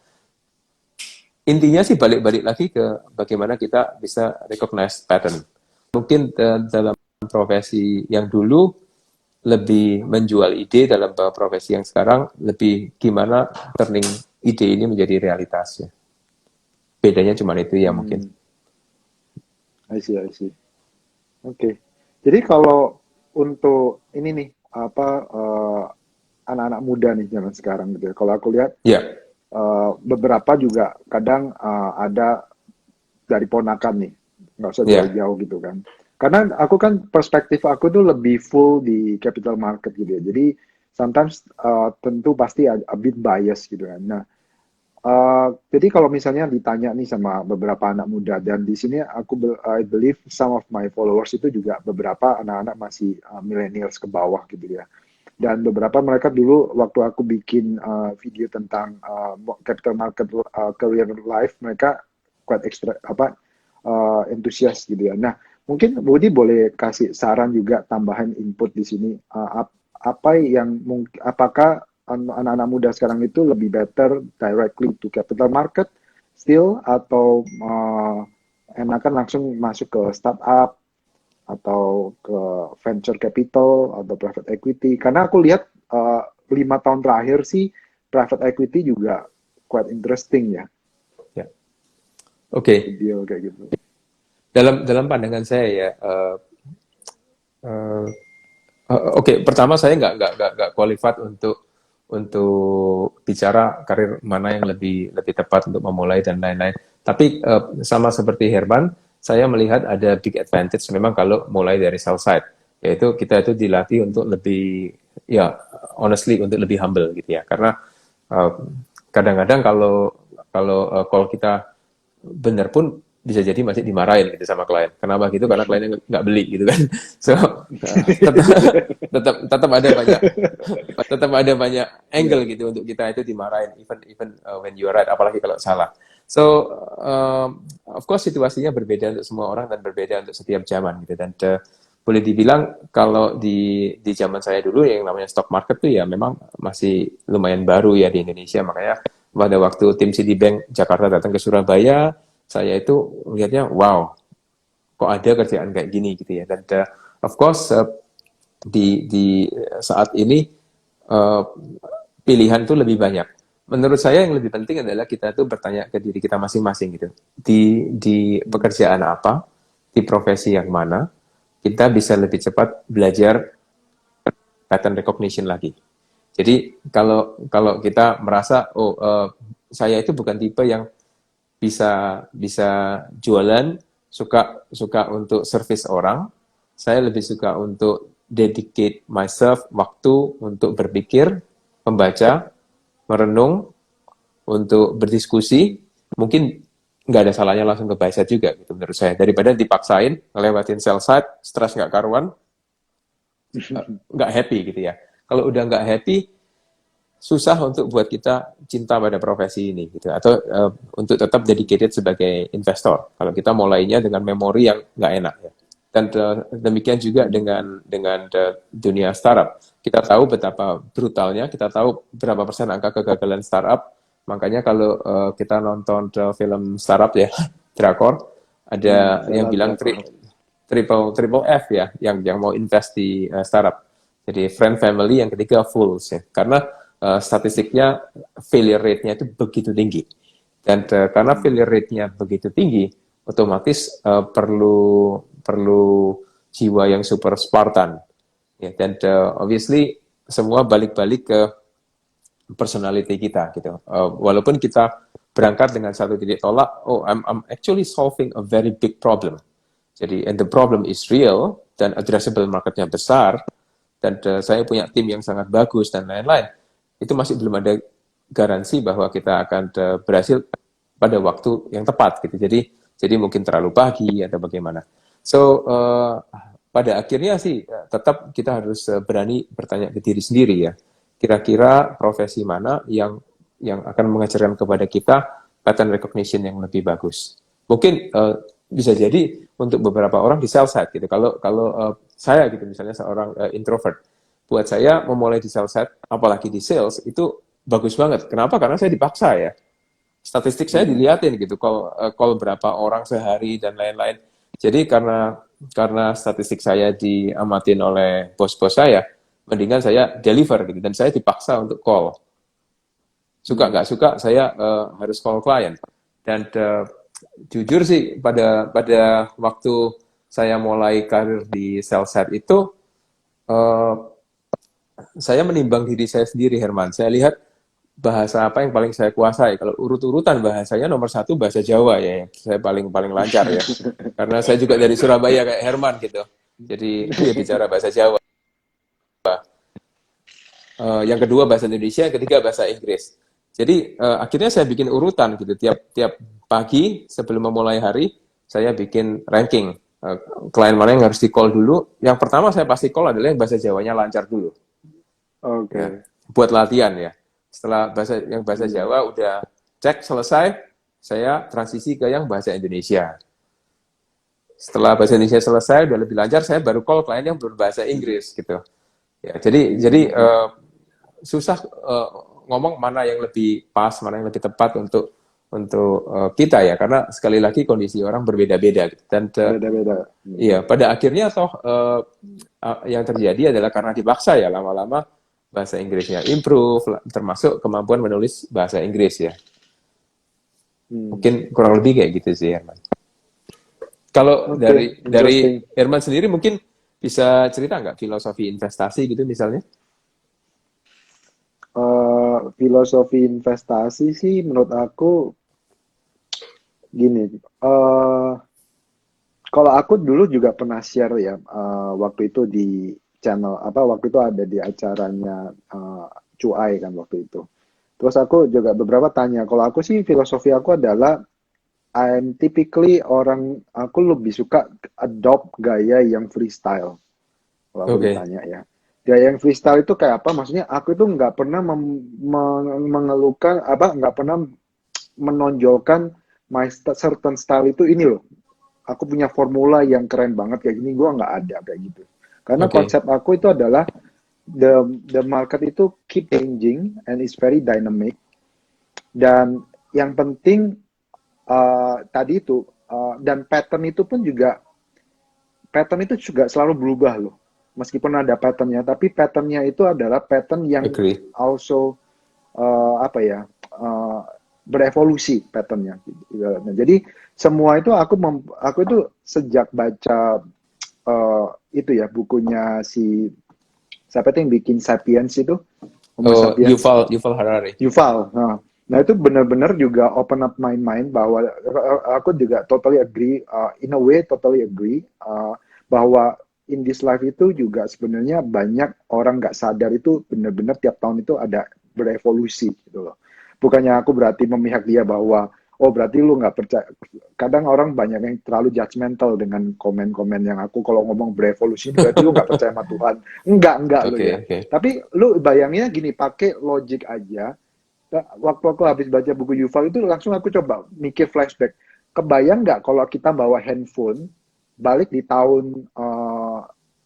Intinya sih balik-balik lagi ke bagaimana kita bisa recognize pattern. Mungkin dalam profesi yang dulu lebih menjual ide, dalam profesi yang sekarang lebih gimana turning ide ini menjadi realitas ya. Bedanya cuma itu ya mungkin. I see. Oke. Jadi kalau untuk ini nih apa anak-anak muda nih zaman sekarang gitu ya. Kalau aku lihat beberapa juga kadang ada dari ponakan nih, nggak usah jauh-jauh gitu kan. Karena aku kan perspektif aku tuh lebih full di capital market gitu ya. Jadi sometimes tentu pasti a bit bias gitu kan. Nah, jadi kalau misalnya ditanya nih sama beberapa anak muda dan di sini I believe some of my followers itu juga beberapa anak-anak masih millennials ke bawah gitu ya. Dan beberapa mereka dulu waktu aku bikin video tentang capital market career life mereka quite entusias gitu ya. Nah, mungkin Budi boleh kasih saran juga tambahan input di sini apa yang apakah anak-anak muda sekarang itu lebih better directly to capital market still atau enakan langsung masuk ke startup atau ke venture capital atau private equity karena aku lihat 5 tahun terakhir sih private equity juga quite interesting ya. Oke. Deal kayak gitu. Dalam pandangan saya ya, oke, pertama saya nggak qualified untuk bicara karir mana yang lebih tepat untuk memulai dan lain-lain. Tapi sama seperti Herman, saya melihat ada big advantage memang kalau mulai dari sell side, yaitu kita itu dilatih untuk lebih ya honestly untuk lebih humble gitu ya. Karena kadang-kadang kalau kita benar pun bisa jadi masih dimarahin gitu sama klien. Kenapa gitu? Karena kliennya nggak beli gitu kan. So tetap ada banyak angle gitu untuk kita itu dimarahin even when you are right, apalagi kalau salah. So of course situasinya berbeda untuk semua orang dan berbeda untuk setiap zaman gitu dan boleh dibilang kalau di zaman saya dulu yang namanya stock market tuh ya memang masih lumayan baru ya di Indonesia. Makanya pada waktu tim Citibank Jakarta datang ke Surabaya, saya itu melihatnya wow, kok ada kerjaan kayak gini gitu ya. Dan of course di saat ini uh, pilihan tuh lebih banyak. Menurut saya yang lebih penting adalah kita tuh bertanya ke diri kita masing-masing gitu. Di pekerjaan apa, di profesi yang mana, kita bisa lebih cepat belajar pattern recognition lagi. Jadi kalau kalau kita merasa saya itu bukan tipe yang bisa bisa jualan, suka suka untuk service orang, saya lebih suka untuk dedicate myself waktu untuk berpikir, membaca, merenung, untuk berdiskusi, mungkin nggak ada salahnya langsung ke Bicep juga gitu menurut saya. Daripada dipaksain, ngelewatin sell side, stres nggak karuan, nggak happy gitu ya. Kalau udah nggak happy, susah untuk buat kita cinta pada profesi ini gitu. Atau untuk tetap dedicated sebagai investor. Kalau kita mulainya dengan memori yang nggak enak ya. Dan demikian juga dengan dunia startup. Kita tahu betapa brutalnya, kita tahu berapa persen angka kegagalan startup. Makanya kalau kita nonton film startup ya, drakor, ada yang bilang triple F ya, yang mau invest di startup. Jadi friend, family, yang ketiga fools ya. Karena statistiknya failure rate-nya itu begitu tinggi. Dan karena failure rate-nya begitu tinggi, otomatis perlu jiwa yang super Spartan. Ya, dan obviously semua balik-balik ke personality kita gitu. Walaupun kita berangkat dengan satu titik tolak, I'm actually solving a very big problem. Jadi and the problem is real dan addressable marketnya besar dan saya punya tim yang sangat bagus dan lain-lain. Itu masih belum ada garansi bahwa kita akan berhasil pada waktu yang tepat gitu. Jadi mungkin terlalu pagi atau bagaimana. So pada akhirnya sih tetap kita harus berani bertanya ke diri sendiri ya. Kira-kira profesi mana yang akan mengajarkan kepada kita pattern recognition yang lebih bagus. Mungkin bisa jadi untuk beberapa orang di sales side gitu. Kalau saya gitu misalnya seorang introvert, buat saya memulai di sales side, apalagi di sales itu bagus banget. Kenapa? Karena saya dipaksa ya. Statistik saya dilihatin gitu, call berapa orang sehari dan lain-lain. Jadi karena statistik saya diamatin oleh bos-bos saya, mendingan saya deliver gitu dan saya dipaksa untuk call. Suka nggak suka saya harus call klien. Dan jujur sih pada waktu saya mulai karir di sales side itu saya menimbang diri saya sendiri, Herman. Saya lihat bahasa apa yang paling saya kuasai. Kalau urut-urutan bahasanya nomor satu bahasa Jawa ya, saya paling lancar ya. Karena saya juga dari Surabaya kayak Herman gitu. Jadi dia bicara bahasa Jawa. Yang kedua bahasa Indonesia, yang ketiga bahasa Inggris. Jadi akhirnya saya bikin urutan gitu. Tiap pagi sebelum memulai hari, saya bikin ranking. Klien mana yang harus di-call dulu. Yang pertama saya pasti call adalah yang bahasa Jawanya lancar dulu. Oke. Ya, buat latihan ya. Setelah bahasa Jawa udah cek selesai, saya transisi ke yang bahasa Indonesia. Setelah bahasa Indonesia selesai udah lebih lancar, saya baru call klien yang berbahasa Inggris gitu. Ya, jadi susah ngomong mana yang lebih pas, mana yang lebih tepat untuk kita ya, karena sekali lagi kondisi orang berbeda-beda dan Beda-beda. iya pada akhirnya yang terjadi adalah karena dipaksa ya lama-lama bahasa Inggrisnya improve, termasuk kemampuan menulis bahasa Inggris ya. Mungkin kurang lebih kayak gitu sih Herman. Kalau dari Herman sendiri mungkin bisa cerita nggak filosofi investasi gitu misalnya? Filosofi investasi sih menurut aku gini. Kalau aku dulu juga pernah share ya, waktu itu di channel waktu itu ada di acaranya Cuai kan waktu itu. Terus aku juga beberapa tanya, kalau aku sih filosofi aku adalah I'm typically aku lebih suka adopt gaya yang freestyle. Kalau aku ditanya ya. Gaya yang freestyle itu kayak apa? Maksudnya aku itu nggak pernah mengeluhkan nggak pernah menonjolkan my certain style itu ini loh. aku punya formula yang keren banget kayak gini, gue nggak ada kayak gitu. Karena Oke. konsep aku itu adalah the market itu keep changing and it's very dynamic. Dan yang penting tadi itu dan pattern itu juga selalu berubah loh. Meskipun ada patternnya, tapi patternnya itu adalah pattern yang Agree. also apa ya berevolusi patternnya. Nah, jadi semua itu aku itu sejak baca itu ya bukunya si siapa itu yang bikin Sapiens itu Homo Oh, Sapiens Yuval Harari. Yuval. Nah itu benar-benar juga open up my mind bahwa aku juga totally agree, in a way totally agree bahwa in this life itu juga sebenarnya banyak orang nggak sadar itu benar-benar tiap tahun itu ada berevolusi gitu loh. Bukannya aku berarti memihak dia bahwa oh berarti lu nggak percaya. Kadang orang banyak yang terlalu judgmental dengan komen-komen yang aku kalau ngomong berevolusi berarti lu nggak percaya sama Tuhan. Enggak lo Oke, ya. oke. Tapi lu bayanginnya gini, pakai logic aja. Waktu aku habis baca buku Yuval itu langsung aku coba mikir flashback. Kebayang nggak kalau kita bawa handphone balik di tahun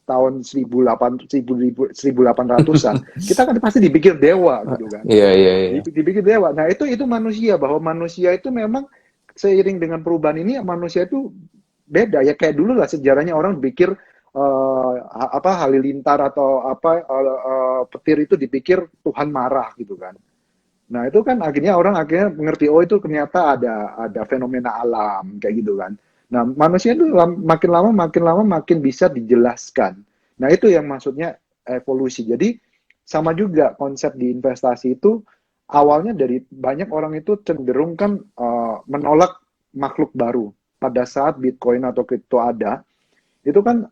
1800-an, kita kan pasti dipikir dewa gitu kan. Iya, iya, iya. Dipikir dewa. Nah, itu manusia, bahwa manusia itu memang seiring dengan perubahan ini manusia itu beda ya, kayak dulu lah sejarahnya orang pikir apa halilintar atau apa petir itu dipikir Tuhan marah gitu kan. Nah, itu kan akhirnya mengerti oh itu ternyata ada fenomena alam kayak gitu kan. Nah, manusia itu makin lama makin bisa dijelaskan. Nah, itu yang maksudnya evolusi. Jadi sama juga konsep di investasi itu awalnya dari banyak orang itu cenderung kan menolak makhluk baru. Pada saat Bitcoin atau kripto ada, itu kan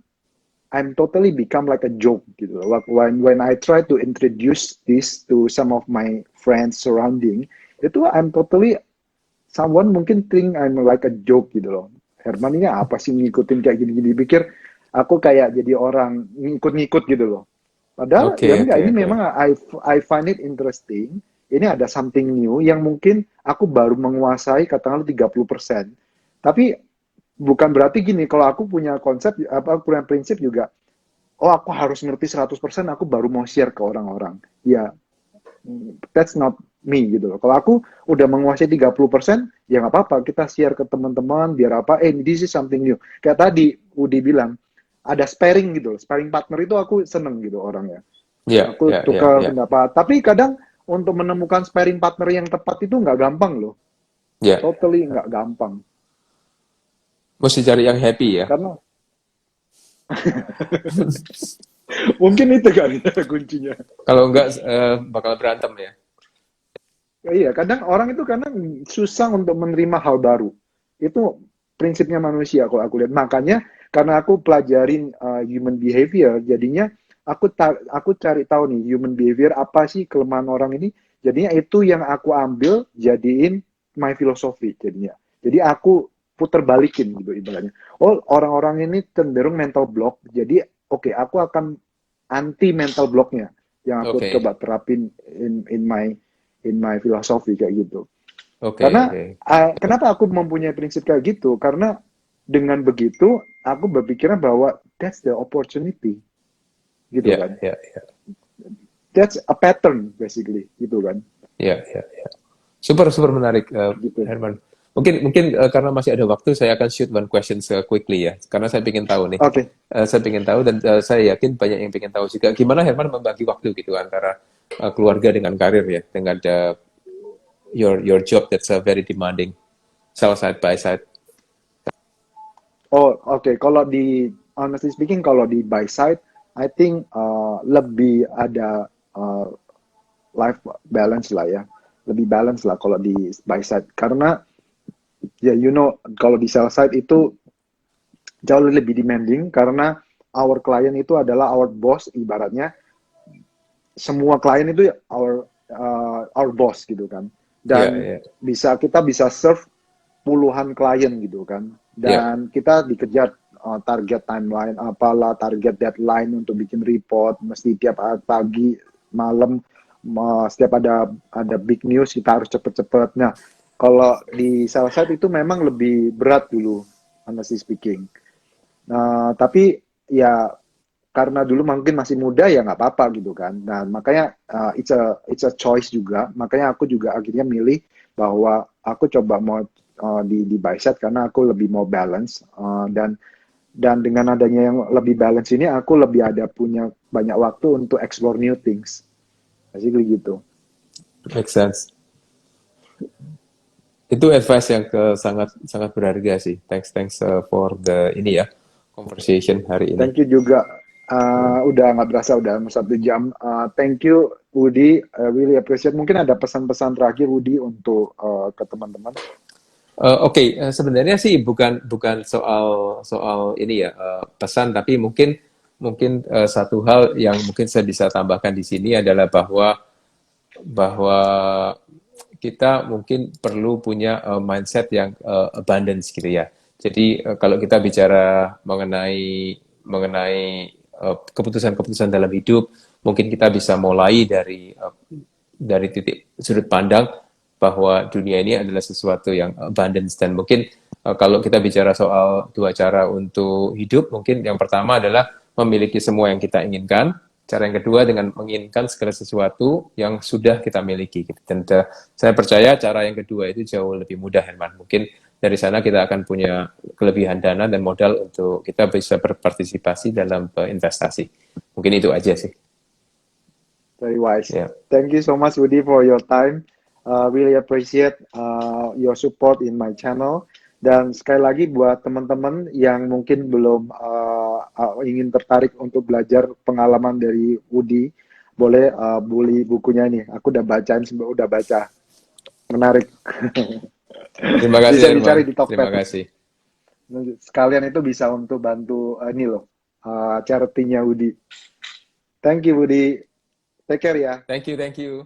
I'm totally become like a joke gitu. Like when I try to introduce this to some of my friends surrounding, itu I'm totally someone mungkin think I'm like a joke gitu loh. Herman ini apa sih ngikutin kayak gini-gini? Pikir aku kayak jadi orang ngikut-ngikut gitu loh. Padahal Oke, ya oke, enggak, ini oke. memang I find it interesting. Ini ada something new yang mungkin aku baru menguasai katakanlah 30%. Tapi bukan berarti gini, kalau aku punya konsep, apa punya prinsip juga, oh aku harus ngerti 100%, aku baru mau share ke orang-orang. Ya, that's not me gitu loh. Kalau aku udah menguasai 30%, ya nggak apa-apa, kita share ke teman-teman, biar apa, this is something new. Kayak tadi, Udi bilang, ada sparring gitu loh. Sparring partner itu aku seneng gitu orangnya. Iya, iya, Aku iya, tukar iya. pendapat. Tapi kadang untuk menemukan sparring partner yang tepat itu nggak gampang loh. Iya. Totally nggak gampang. Mesti cari yang happy ya. Karena mungkin itu kan kuncinya. Kalau enggak bakal berantem ya. Ya, iya, kadang orang itu kadang susah untuk menerima hal baru. Itu prinsipnya manusia kalau aku lihat. Makanya karena aku pelajarin human behavior, jadinya aku cari tahu nih human behavior apa sih kelemahan orang ini. Jadinya itu yang aku ambil jadiin my philosophy jadinya. Jadi aku puter balikin gitu ibaratnya. Oh, orang-orang ini cenderung mental block. Jadi oke, aku akan anti mental blocknya yang aku Oke, coba terapin in my philosophy kayak gitu. oke, Karena oke. kenapa aku mempunyai prinsip kayak gitu? Karena dengan begitu aku berpikiran bahwa that's the opportunity gitu Ya, kan. ya, ya, That's a pattern basically gitu kan. ya, ya, ya. Super, super menarik, Gitu. Herman. Mungkin karena masih ada waktu, saya akan shoot one question quickly ya. Karena saya ingin tahu nih. Oke. Okay. Saya ingin tahu dan saya yakin banyak yang ingin tahu juga. Gimana Herman membagi waktu gitu antara keluarga dengan karir ya, dengan your job that's very demanding, side by side. Oh, oke. Okay. Kalau di honestly speaking, kalau di buy side, I think lebih ada life balance lah ya. Lebih balance lah kalau di buy side. Karena ya kalau di sell side itu jauh lebih demanding karena our client itu adalah our boss, ibaratnya semua klien itu our boss gitu kan. Ya, Dan ya, kita bisa serve puluhan klien gitu kan. ya. Dan kita dikejar target timeline, apalah target deadline untuk bikin report, mesti tiap pagi, malam, setiap ada big news kita harus cepet-cepet. Nah, kalau di sell side itu memang lebih berat dulu. honestly speaking. Nah, tapi ya karena dulu mungkin masih muda ya nggak apa-apa gitu kan. Nah, makanya it's a choice juga. Makanya aku juga akhirnya milih bahwa aku coba mau di Bicep karena aku lebih mau balance dan dengan adanya yang lebih balance ini aku lebih ada punya banyak waktu untuk explore new things. Basically gitu. Make sense. Itu advice yang sangat sangat berharga sih. Thanks for the ini ya conversation hari ini. Thank you juga. Ya. Udah nggak berasa udah 1 jam. Thank you Woody, I really appreciate. Mungkin ada pesan-pesan terakhir Woody untuk ke teman-teman. Oke, sebenarnya sih bukan bukan soal soal ini ya pesan, tapi mungkin mungkin satu hal yang mungkin saya bisa tambahkan di sini adalah bahwa kita mungkin perlu punya mindset yang abundance gitu ya. Jadi kalau kita bicara mengenai keputusan-keputusan dalam hidup, mungkin kita bisa mulai dari titik sudut pandang bahwa dunia ini adalah sesuatu yang abundance dan mungkin kalau kita bicara soal 2 cara untuk hidup, mungkin yang pertama adalah memiliki semua yang kita inginkan. Cara yang kedua dengan menginginkan segala sesuatu yang sudah kita miliki. Dan saya percaya cara yang kedua itu jauh lebih mudah, Herman. Mungkin dari sana kita akan punya kelebihan dana dan modal untuk kita bisa berpartisipasi dalam investasi. Mungkin itu aja sih. Very wise. Ya. Thank you so much Woody for your time. Really appreciate your support in my channel. Dan sekali lagi buat teman-teman yang mungkin belum ingin tertarik untuk belajar pengalaman dari Woody, boleh beli bukunya ini. Aku udah bacain, udah baca. Menarik. Terima kasih, Bisa Herman. dicari di Terima Tokped. kasih. Sekalian itu bisa untuk bantu ini loh, charity-nya Woody. Thank you Woody. Take care ya. Thank you, thank you.